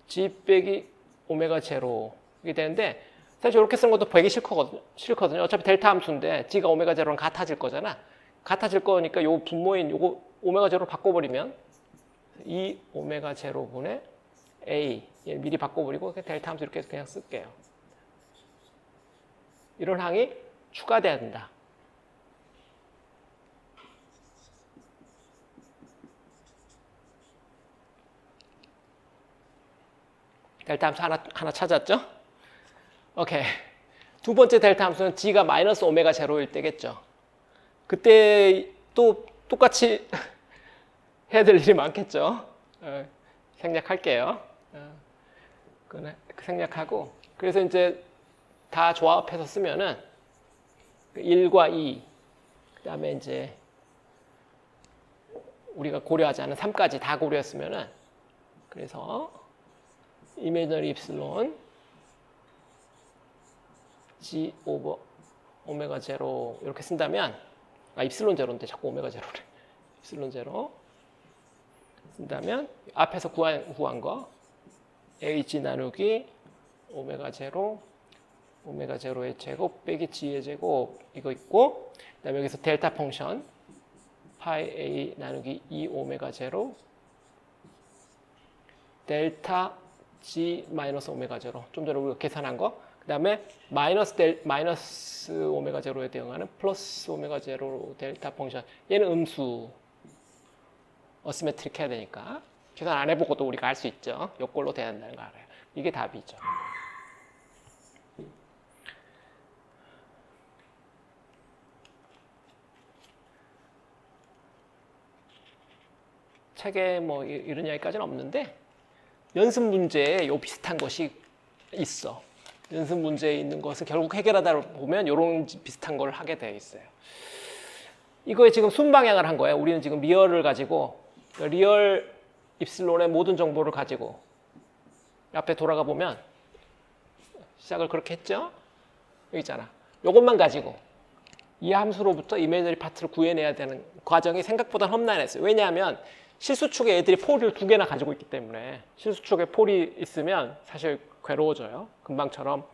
Speaker 1: G 빼기 오메가 제로 이게 되는데 사실 이렇게 쓰는 것도 되게 싫거든요. 어차피 델타 함수인데 G가 오메가 제로랑 같아질 거잖아. 같아질 거니까 요 분모인 요거 오메가 제로로 바꿔버리면 이 오메가 제로분의 A 얘 미리 바꿔버리고 델타 함수 이렇게 해서 그냥 쓸게요. 이런 항이 추가돼야 된다. 델타 함수 하나 찾았죠? 오케이. 두 번째 델타 함수는 G가 마이너스 오메가 제로일 때겠죠. 그때 또 똑같이 해야 될 일이 많겠죠. 생략할게요. 생략하고 그래서 이제 다 조합해서 쓰면은 1과 2 그다음에 이제 우리가 고려하지 않은 3까지 다 고려했으면은 그래서 이미지너리 입실론 G 오버 오메가 제로 이렇게 쓴다면 입실론 제로인데 자꾸 오메가 제로래. 입실론 제로 쓴다면 앞에서 구한 거 H 나누기 오메가 제로의 제곱 빼기 G의 제곱 이거 있고 그다음에 여기서 델타 펑션 파이 A 나누기 2 오메가 제로 델타 G 마이너스 오메가 제로 좀 전에 우리가 계산한 거 그 다음에 마이너스 오메가 제로에 대응하는 플러스 오메가 제로 델타 펑션 얘는 음수 어시메트릭 해야 되니까 계산 안 해보고도 우리가 알 수 있죠. 요꼴로 돼야 된다는 거 알아요. 이게 답이죠. 책에 뭐 이런 이야기까지는 없는데 연습 문제에 요 비슷한 것이 있어. 연습 문제에 있는 것을 결국 해결하다 보면 이런 비슷한 걸 하게 되어 있어요. 이거에 지금 순방향을 한 거예요. 우리는 지금 리얼을 가지고 리얼 입실론의 모든 정보를 가지고 앞에 돌아가 보면 시작을 그렇게 했죠. 여기 있잖아. 이것만 가지고 이 함수로부터 이미지너리 파트를 구해내야 되는 과정이 생각보다 험난했어요. 왜냐하면 실수축에 애들이 폴을 2개나 가지고 있기 때문에 실수축에 폴이 있으면 사실 괴로워져요. 금방처럼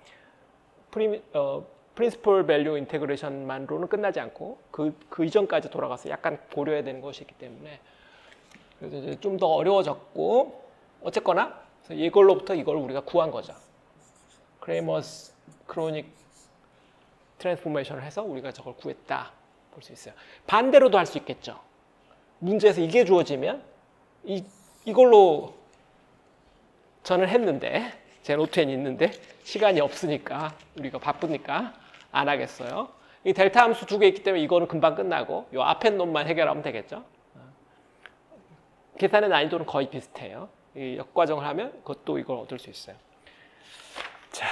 Speaker 1: 프린시플 밸류 인테그레이션만으로는 끝나지 않고 그 이전까지 돌아가서 약간 고려해야 되는 것이 있기 때문에 그래서 이제 좀 더 어려워졌고 어쨌거나 이걸로부터 이걸 우리가 구한 거죠. 크레이머스 크로닉 트랜스포메이션을 해서 우리가 저걸 구했다 볼 수 있어요. 반대로도 할 수 있겠죠. 문제에서 이게 주어지면 이걸로 저는 했는데 제 노트에 있는데 시간이 없으니까 우리가 바쁘니까 안 하겠어요. 이 델타 함수 두 개 있기 때문에 이거는 금방 끝나고 요 앞에 놈만 해결하면 되겠죠. 계산의 난이도는 거의 비슷해요. 이 역과정을 하면 그것도 이걸 얻을 수 있어요. 자,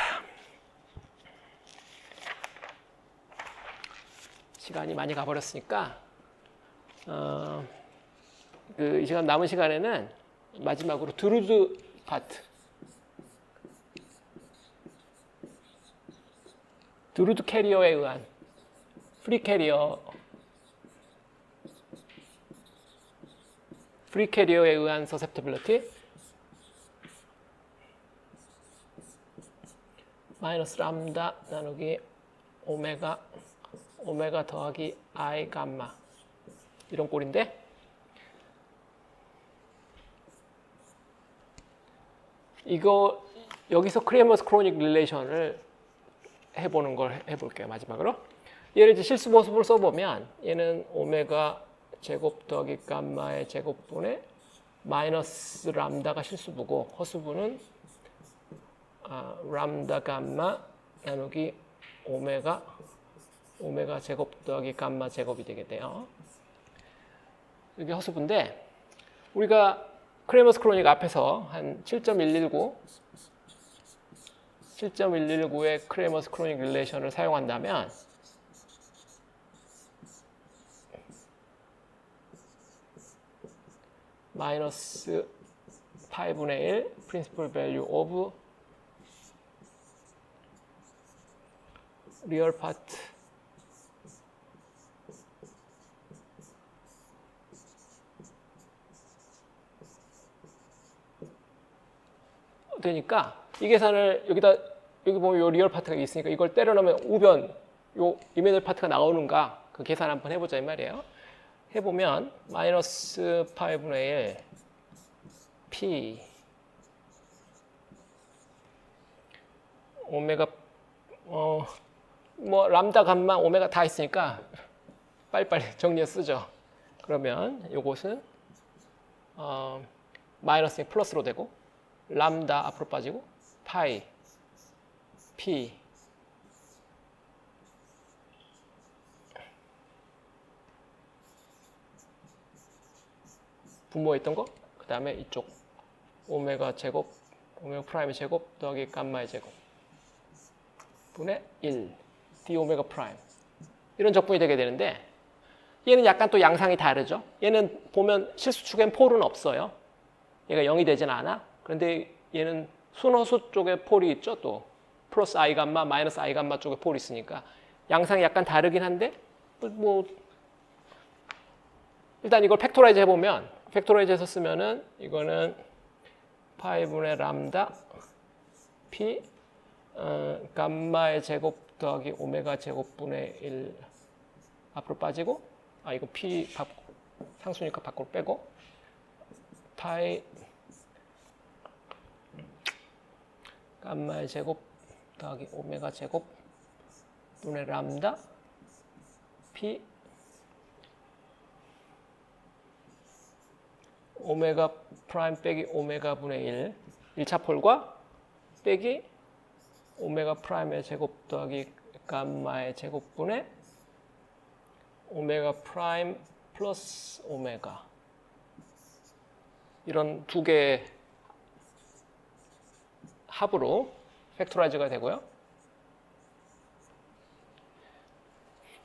Speaker 1: 시간이 많이 가버렸으니까 이 시간 남은 시간에는 마지막으로 드루드 파트, 드루드 캐리어에 의한 프리 캐리어에 의한 서셉터빌리티 마이너스 람다 나누기 오메가 더하기 I 감마 이런 꼴인데 이거 여기서 크레머스 크로닉 릴레이션을 해보는 걸 해볼게요. 마지막으로 얘를 이제 실수 모습을 써보면 얘는 오메가 제곱 더하기 감마의 제곱분의 마이너스 람다가 실수부고 허수부는 람다 감마 나누기 오메가 제곱 더하기 감마 제곱이 되게 돼요. 이게 허수부인데 우리가 크레머스 크로닉 앞에서 한 7.119의 크레머스 크로닉 릴레이션을 사용한다면 마이너스 8분의 1 principal value of real part 되니까 이 계산을 여기 보면 요 리얼 파트가 있으니까 이걸 때려 넣으면 우변 요 이미널 파트가 나오는가 그 계산 한번 해보자 이 말이에요. 해보면 마이너스 8분의 1 P 오메가 뭐 람다 감마 오메가 다 있으니까 빨리빨리 정리해 쓰죠. 그러면 요것은 마이너스 플러스로 되고 람다 앞으로 빠지고 파이 P 분모했던 거, 그 다음에 이쪽 오메가 제곱, 오메가 프라임의 제곱 더하기 감마의 제곱 분의 1 d 오메가 프라임 이런 적분이 되게 되는데 얘는 약간 또 양상이 다르죠. 얘는 보면 실수축엔 폴은 없어요. 얘가 0이 되진 않아. 그런데 얘는 순허수 쪽에 폴이 있죠. 또 플러스 I 감마, 마이너스 I 감마 쪽에 폴이 있으니까 양상이 약간 다르긴 한데 뭐 일단 이걸 팩토라이즈 해보면 팩토라이즈해서 쓰면은 이거는 파이분의 람다 P 감마의 제곱 더하기 오메가 제곱분의 1 앞으로 빠지고 이거 P 상수니까 밖으로 빼고 파이 감마의 제곱 더하기 오메가 제곱 분의 람다 P 오메가 프라임 빼기 오메가 분의 1 1차 폴과 빼기 오메가 프라임의 제곱 더하기 감마의 제곱분의 오메가 프라임 플러스 오메가 이런 두 개의 합으로 팩토라이즈가 되고요.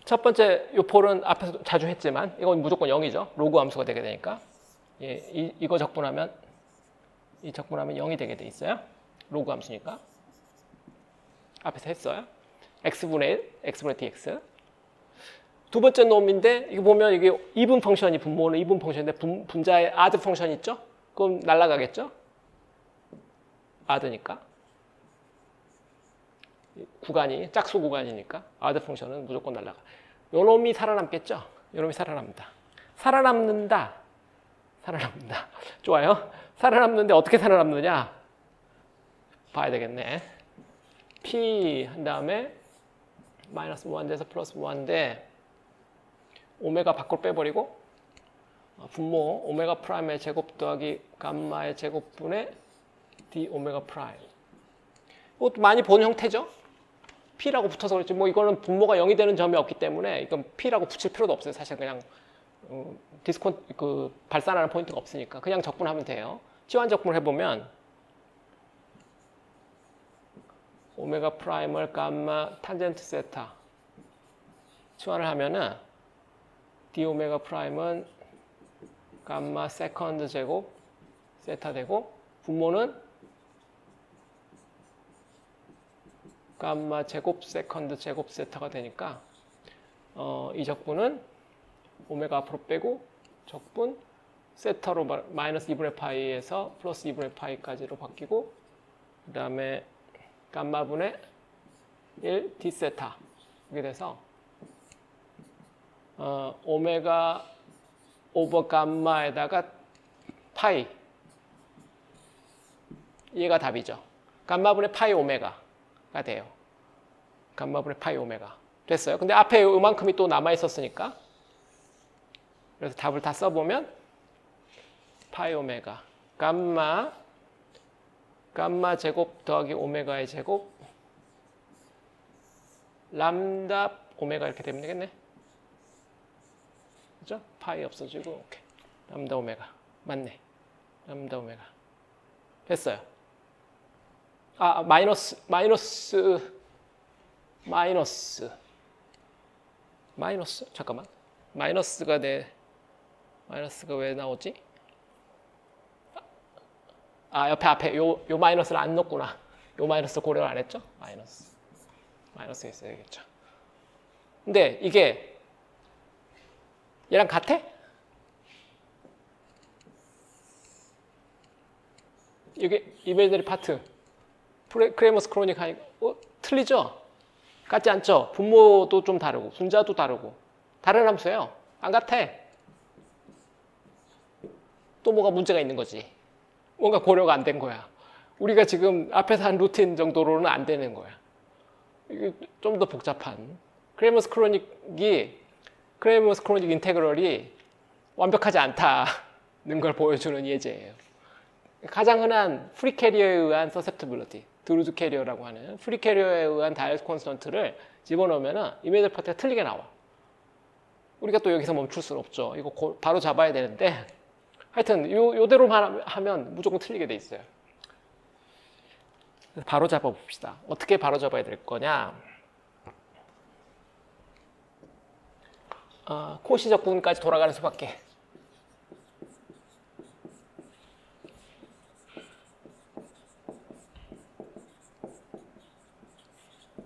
Speaker 1: 첫 번째 이 폴은 앞에서 자주 했지만 이건 무조건 0이죠. 로그 함수가 되게 되니까 이거 적분하면 이 적분하면 0이 되게 돼 있어요. 로그 함수니까 앞에서 했어요. x분의 1, x분의 dx. 두 번째 놈인데 이거 보면 이게 이분 펑션이 분모는 이분 펑션인데 분자에 아드 펑션 있죠? 그럼 날아가겠죠? 아드니까 구간이 짝수 구간이니까 아드 펑션은 무조건 날아가. 요 놈이 살아남겠죠? 요 놈이 살아납니다. 살아남는다. 좋아요. 살아남는데 어떻게 살아남느냐? 봐야 되겠네. P 한 다음에 마이너스 무한대에서 플러스 무한대 오메가 밖으로 빼버리고 분모 오메가 프라임의 제곱 더하기 감마의 제곱분의 d 오메가 프라임. 이것도 많이 본 형태죠? p라고 붙어서 그렇지 뭐 이거는 분모가 0이 되는 점이 없기 때문에 이건 p라고 붙일 필요도 없어요. 사실 그냥 발산하는 포인트가 없으니까 그냥 적분하면 돼요. 치환 적분을 해보면 오메가 프라임을 감마 탄젠트 세타 치환을 하면은 d 오메가 프라임은 감마 세컨드 제곱 세타 되고 분모는 감마 제곱 세컨드 제곱 세타가 되니까 이 적분은 오메가 앞으로 빼고 적분 세타로 마이너스 2분의 파이에서 플러스 2분의 파이까지로 바뀌고 그 다음에 감마분의 1 d 세타 이렇게 돼서 오메가 오버 감마에다가 파이 얘가 답이죠. 감마분의 파이 오메가가 돼요. 감마분의 파이 오메가 됐어요. 근데 앞에 이만큼이 또 남아 있었으니까 그래서 답을 다 써보면 파이 오메가 감마 제곱 더하기 오메가의 제곱 람다 오메가 이렇게 되면 되겠네. 그죠? 파이 없어지고 오케이. 람다 오메가 맞네. 람다 오메가 됐어요. 마이너스 잠깐만. 마이너스가 왜 나오지? 앞에 요 마이너스를 안 넣었구나. 요 마이너스 고려를 안 했죠? 마이너스 있어야겠죠. 근데 이게 얘랑 같아? 이게 이메일들이 파트 크레머스 크로닉 하니까 틀리죠? 같지 않죠? 분모도 좀 다르고 분자도 다르고 다른 함수예요. 안 같아. 또 뭐가 문제가 있는 거지. 뭔가 고려가 안 된 거야. 우리가 지금 앞에서 한 루틴 정도로는 안 되는 거야. 이게 좀 더 복잡한. 크레머스 크로닉 인테그럴이 완벽하지 않다는 걸 보여주는 예제예요. 가장 흔한 프리 캐리어에 의한 서셉터빌리티, 드루즈 캐리어라고 하는 프리 캐리어에 의한 다이어스 콘스턴트를 집어넣으면은 이메일 파트가 틀리게 나와. 우리가 또 여기서 멈출 수는 없죠. 이거 바로 잡아야 되는데 하여튼 요대로만 하면 무조건 틀리게 돼 있어요. 바로 잡아 봅시다. 어떻게 바로 잡아야 될 거냐? 코시 적분까지 돌아가는 수밖에.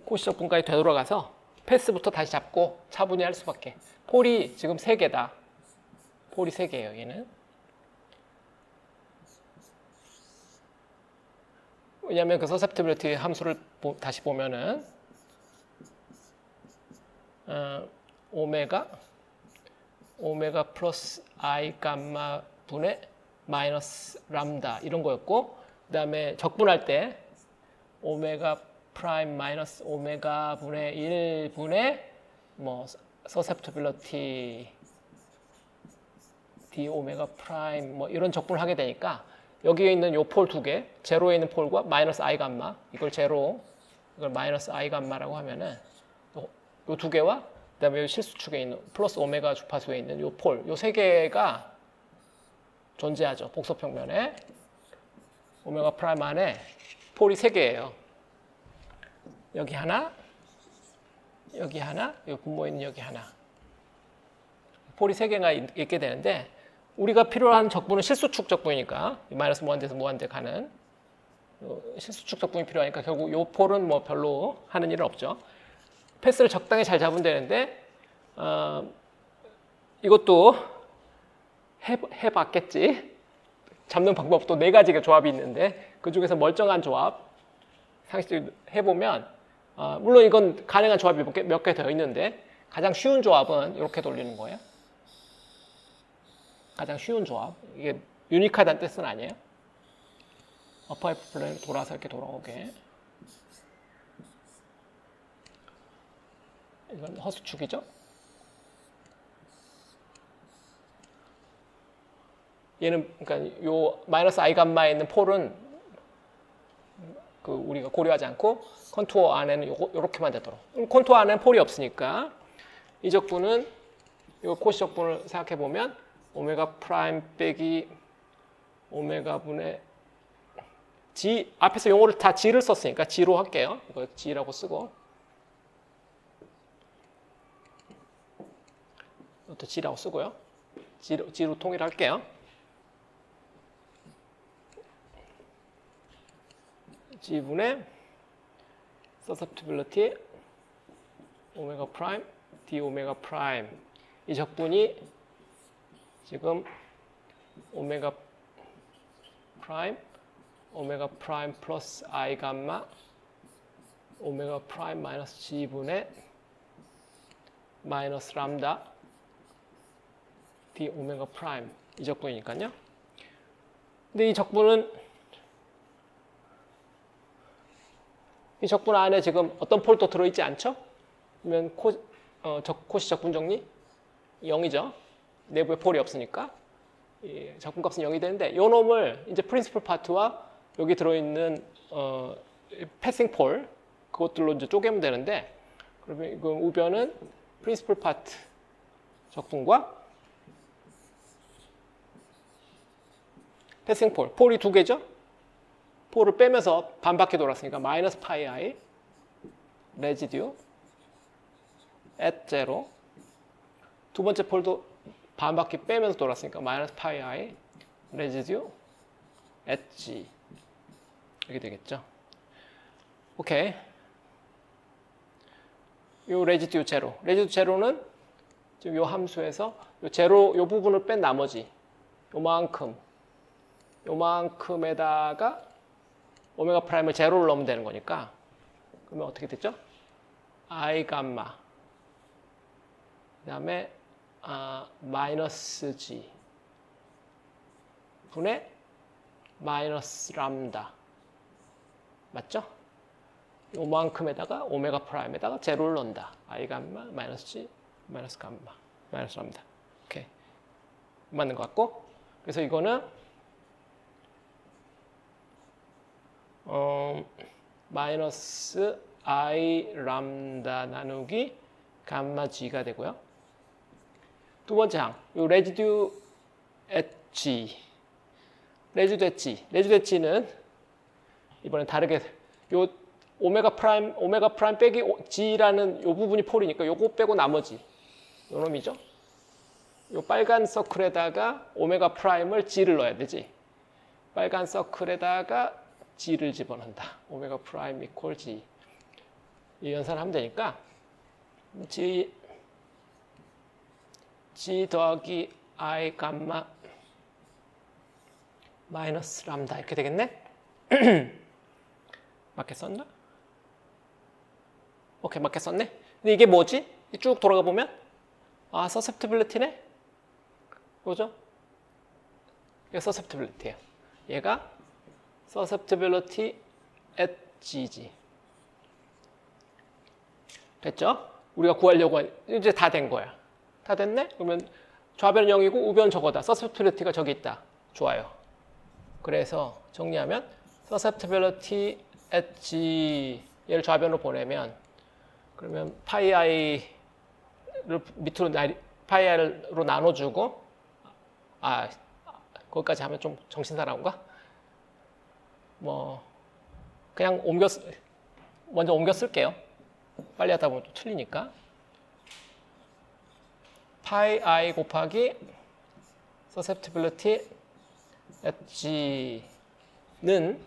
Speaker 1: 코시 적분까지 되돌아가서 패스부터 다시 잡고 차분히 할 수밖에. 폴이 지금 3개다. 폴이 3개예요, 얘는. 왜냐하면 그 서셉티빌리티 함수를 다시 보면은 오메가 플러스 i 감마 분의 마이너스 람다 이런 거였고 그 다음에 적분할 때 오메가 프라임 마이너스 오메가 분의 1분의 뭐 서셉티빌리티 d 오메가 프라임 뭐 이런 적분을 하게 되니까 여기에 있는 요 폴 2개, 제로에 있는 폴과 마이너스 i 감마, 이걸 제로, 이걸 마이너스 i 감마라고 하면은 요 2개와 그다음에 요 실수축에 있는 플러스 오메가 주파수에 있는 요 폴, 요 3개가 존재하죠. 복소평면에 오메가 프라임 안에 폴이 3개예요. 여기 하나, 여기 하나, 요 분모에 있는 여기 하나. 폴이 3개가 있게 되는데 우리가 필요한 적분은 실수축 적분이니까 마이너스 무한대에서 무한대 가는 실수축 적분이 필요하니까 결국 요 폴은 뭐 별로 하는 일은 없죠. 패스를 적당히 잘 잡으면 되는데 이것도 해봤겠지. 잡는 방법도 4가지가 조합이 있는데 그 중에서 멀쩡한 조합 상식적으로 해보면 물론 이건 가능한 조합이 몇 개 되어 있는데 가장 쉬운 조합은 이렇게 돌리는 거예요. 가장 쉬운 조합. 이게 유니크하다는 뜻은 아니에요. 어퍼 하이퍼 플레인 돌아서 이렇게 돌아오게. 이건 허수축이죠. 얘는 그러니까 요 마이너스 I 감마에 있는 폴은 그 우리가 고려하지 않고 컨투어 안에는 요렇게만 되도록. 컨투어 안에는 폴이 없으니까 이 적분은 요 코시 적분을 생각해 보면 오메가 프라임 빼기 오메가 분의 G 앞에서 용어를 다 G를 썼으니까 G로 할게요. 이거 G라고 쓰고 이것도 G라고 쓰고요. G로 통일할게요. G분의 susceptibility 오메가 프라임 D 오메가 프라임 이 적분이 지금 오메가 프라임 플러스 I 감마 오메가 프라임 마이너스 G분의 마이너스 람다 D 오메가 프라임 이 적분이니까요. 근데 이 적분 안에 지금 어떤 폴도 들어있지 않죠? 그러면 코시 적분 정리 0이죠. 내부에 폴이 없으니까 적분값은 0이 되는데 이 놈을 이제 프린시플 파트와 여기 들어있는 패싱 폴 그것들로 이제 쪼개면 되는데 그러면 이거 우변은 프린시플 파트 적분과 패싱 폴이 두 개죠. 폴을 빼면서 반바퀴 돌았으니까 마이너스 파이 I 레지듀 at 0 두 번째 폴도 반바퀴 빼면서 돌았으니까 마이너스 파이 I 레지듀 at G 이렇게 되겠죠. 오케이. 요 레지듀 제로는 지금 요 함수에서 요 제로 요 부분을 뺀 나머지 요만큼에다가 오메가 프라임을 제로를 넣으면 되는 거니까 그러면 어떻게 됐죠? I 감마 그 다음에 마이너스 G 분의 마이너스 람다 맞죠? 요만큼에다가 오메가 프라임에다가 제로를 넣는다. I 감마 마이너스 G 마이너스 감마 마이너스 람다 오케이 맞는 것 같고 그래서 이거는 마이너스 I 람다 나누기 감마 G가 되고요. 두 번째 항, 요 레지듀 at G. 레지듀 at G는 이번엔 다르게 요 오메가 프라임 빼기 G라는 요 부분이 폴이니까 요거 빼고 나머지 요 놈이죠. 요 빨간 서클에다가 오메가 프라임을 G를 넣어야 되지. 빨간 서클에다가 G를 집어넣는다. 오메가 프라임 이퀄 G. 이 연산을 하면 되니까 G 더하기 I 감마 마이너스 람다 이렇게 되겠네? 맞게 썼나? 오케이 맞게 썼네. 근데 이게 뭐지? 쭉 돌아가 보면 susceptibility네? 뭐죠? 이게 susceptibility예요. 얘가 susceptibility at Gg. 됐죠? 우리가 구하려고 이제 다 된 거야. 다 됐네? 그러면 좌변은 0이고 우변은 저거다. susceptibility가 저기 있다. 좋아요. 그래서 정리하면 susceptibility at G 얘를 좌변으로 보내면 그러면 파이 i를 밑으로 파이 i로 나눠주고 거기까지 하면 좀 정신사나운가? 뭐 그냥 먼저 옮겨 쓸게요. 빨리 하다 보면 또 틀리니까. 파이 I 곱하기 susceptibility at G는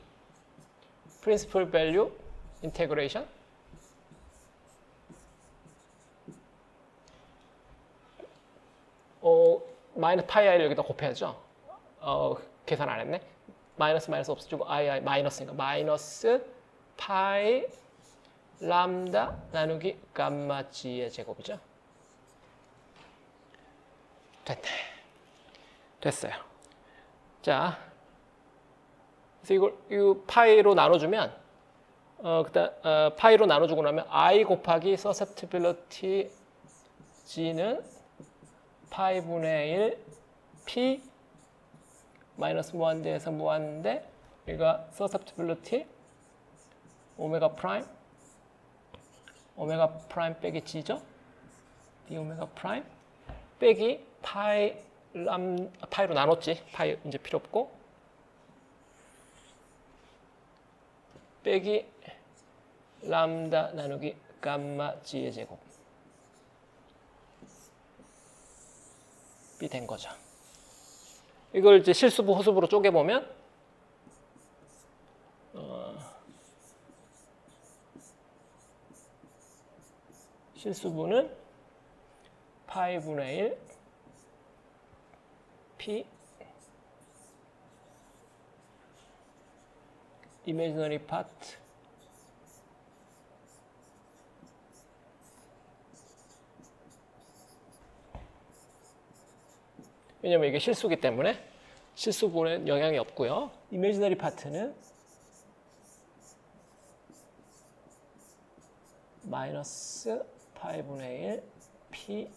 Speaker 1: principal value integration 마이너스 파이 i를 여기다 곱해야죠. 계산 안 했네. 마이너스 없어지고 I 마이너스니까 마이너스 파이 람다 나누기 감마 G의 제곱이죠. 됐어요. 자, 그래서 이걸 이 파이로 나눠주면 파이로 나눠주고 나면 I 곱하기 susceptibility G는 파이분의 1 P 마이너스 무한대에서 무한대 여기가 서셉티빌리티 오메가 프라임 빼기 g죠. d 오메가 프라임 빼기 파이로 나눴지. 파이 이제 필요 없고 빼기 람다 나누기 감마 g의 제곱 이 된 거죠. 이걸 이제 실수부 호수부로 쪼개보면 실수부는 파이분의 1 p imaginary part 왜냐면 이게 실수기 때문에 실수부는 영향이 없고요. 이미지너리 파트는 마이너스 파이분의 1 p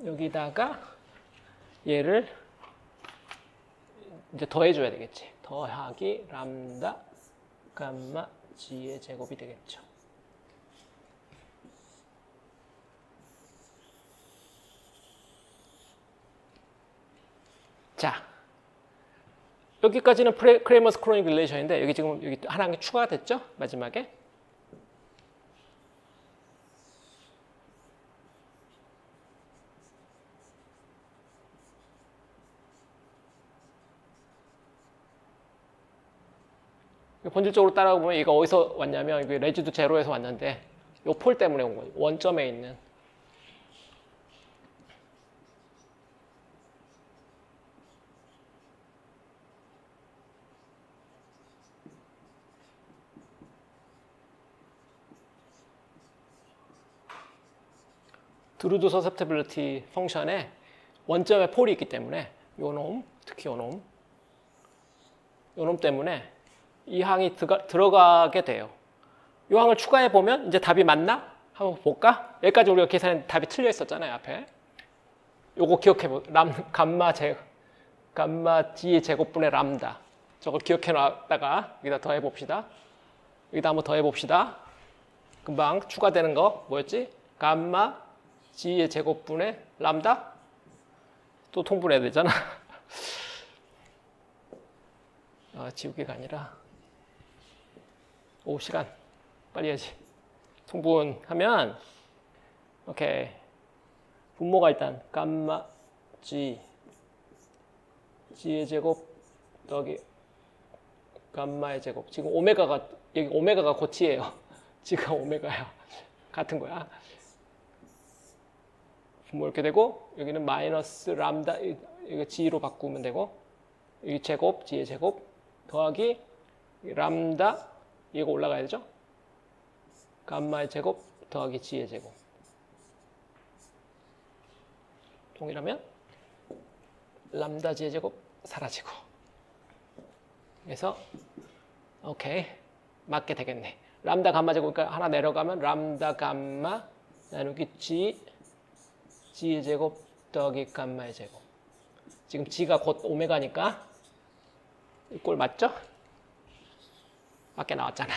Speaker 1: 여기다가 얘를 이제 더해줘야 되겠지. 더하기 람다 감마 g의 제곱이 되겠죠. 자, 여기까지는 크레이머스 크로닉 릴레이션인데 여기 지금 여기 하나 추가가 됐죠? 마지막에. 본질적으로 따라보면 이거 어디서 왔냐면 이게 레지두 제로에서 왔는데 요 폴 때문에 온 거예요. 원점에 있는. 드루드 서셉티빌리티 펑션에 원점에 폴이 있기 때문에 요 놈, 특히 요 놈 때문에 이 항이 들어가게 돼요. 이 항을 추가해 보면 이제 답이 맞나? 한번 볼까? 여기까지 우리가 계산한 답이 틀려 있었잖아요, 앞에. 요거 기억해 보. 감마 g의 제곱분의 람다. 저걸 기억해 놨다가 여기다 더해 봅시다. 여기다 한번 더해 봅시다. 금방 추가되는 거 뭐였지? 감마 g의 제곱분의 람다? 또 통분해야 되잖아. 지우개가 아니라 시간 빨리 해야지. 통분하면 오케이. 분모가 일단 감마 g의 제곱 더하기 감마의 제곱. 지금 오메가가 여기 오메가가 고치예요. 지금 오메가야. 같은 거야. 분모 이렇게 되고 여기는 마이너스 람다 이거 g로 바꾸면 되고 여기 제곱 g의 제곱 더하기 람다 이거 올라가야죠. 감마의 제곱 더하기 g의 제곱. 동일하면 람다 g의 제곱 사라지고. 그래서 오케이. 맞게 되겠네. 람다 감마 제곱이니까 하나 내려가면 람다 감마 나누기 g의 제곱 더하기 감마의 제곱. 지금 g가 곧 오메가니까 이 꼴 맞죠? 밖에 나왔잖아.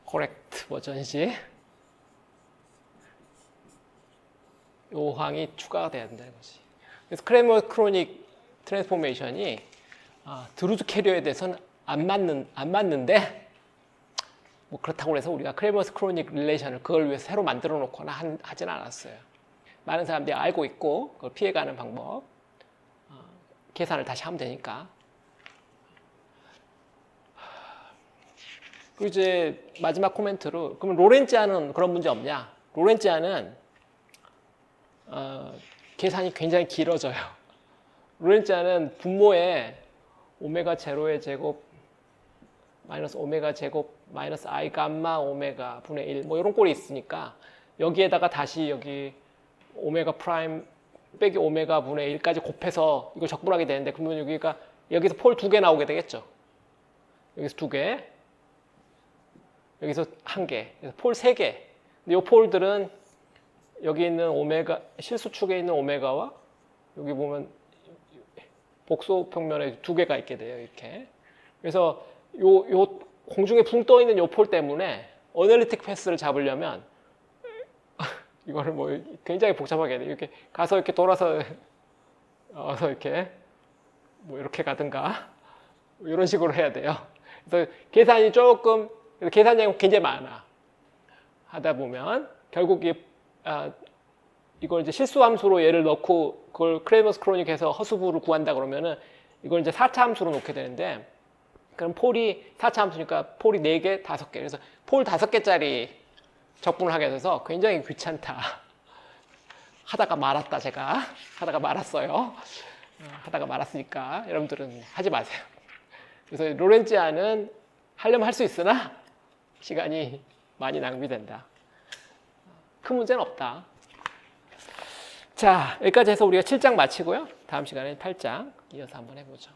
Speaker 1: 코렉트 버전이지. 요 항이 추가가 돼야 된다는 거지. 그래서 크레머 크로닉 트랜스포메이션이 드루즈 캐리어에 대해서는 안 맞는데 뭐 그렇다고 해서 우리가 크레머스 크로닉 릴레이션을 그걸 위해서 새로 만들어 놓거나 하진 않았어요. 많은 사람들이 알고 있고 그걸 피해가는 방법. 계산을 다시 하면 되니까. 그리고 이제 마지막 코멘트로 그러면 로렌츠아는 그런 문제 없냐? 로렌츠아는 계산이 굉장히 길어져요. 로렌츠아는 분모에 오메가 제로의 제곱 마이너스 오메가 제곱 마이너스 i 감마 오메가 분의 1 뭐 이런 꼴이 있으니까 여기에다가 다시 여기 오메가 프라임 빼기 오메가 분의 1까지 곱해서 이걸 적분하게 되는데 그러면 여기서 폴 2개 나오게 되겠죠. 여기서 2개, 여기서 1개, 그래서 폴 3개. 근데 이 폴들은 여기 있는 오메가, 실수축에 있는 오메가와 여기 보면 복소 평면에 2개가 있게 돼요. 이렇게. 그래서 요 공중에 붕 떠 있는 요 폴 때문에 어널리틱 패스를 잡으려면 이거를 뭐 굉장히 복잡하게 해요. 이렇게 가서 이렇게 돌아서 이렇게 뭐 이렇게 가든가 이런 식으로 해야 돼요. 그래서 계산이 조금 계산량이 굉장히 많아. 하다 보면 결국 이걸 이제 실수 함수로 얘를 넣고 그걸 크레이머스 크로닉해서 허수부를 구한다 그러면은 이걸 이제 4차 함수로 놓게 되는데 그럼 폴이 4차 함수니까 폴이 4개, 5개. 그래서 폴 5개짜리 적분을 하게 돼서 굉장히 귀찮다. 하다가 말았다 제가. 하다가 말았어요. 하다가 말았으니까 여러분들은 하지 마세요. 그래서 로렌치안은 하려면 할 수 있으나 시간이 많이 낭비된다. 큰 문제는 없다. 자, 여기까지 해서 우리가 7장 마치고요. 다음 시간에 8장 이어서 한번 해보죠.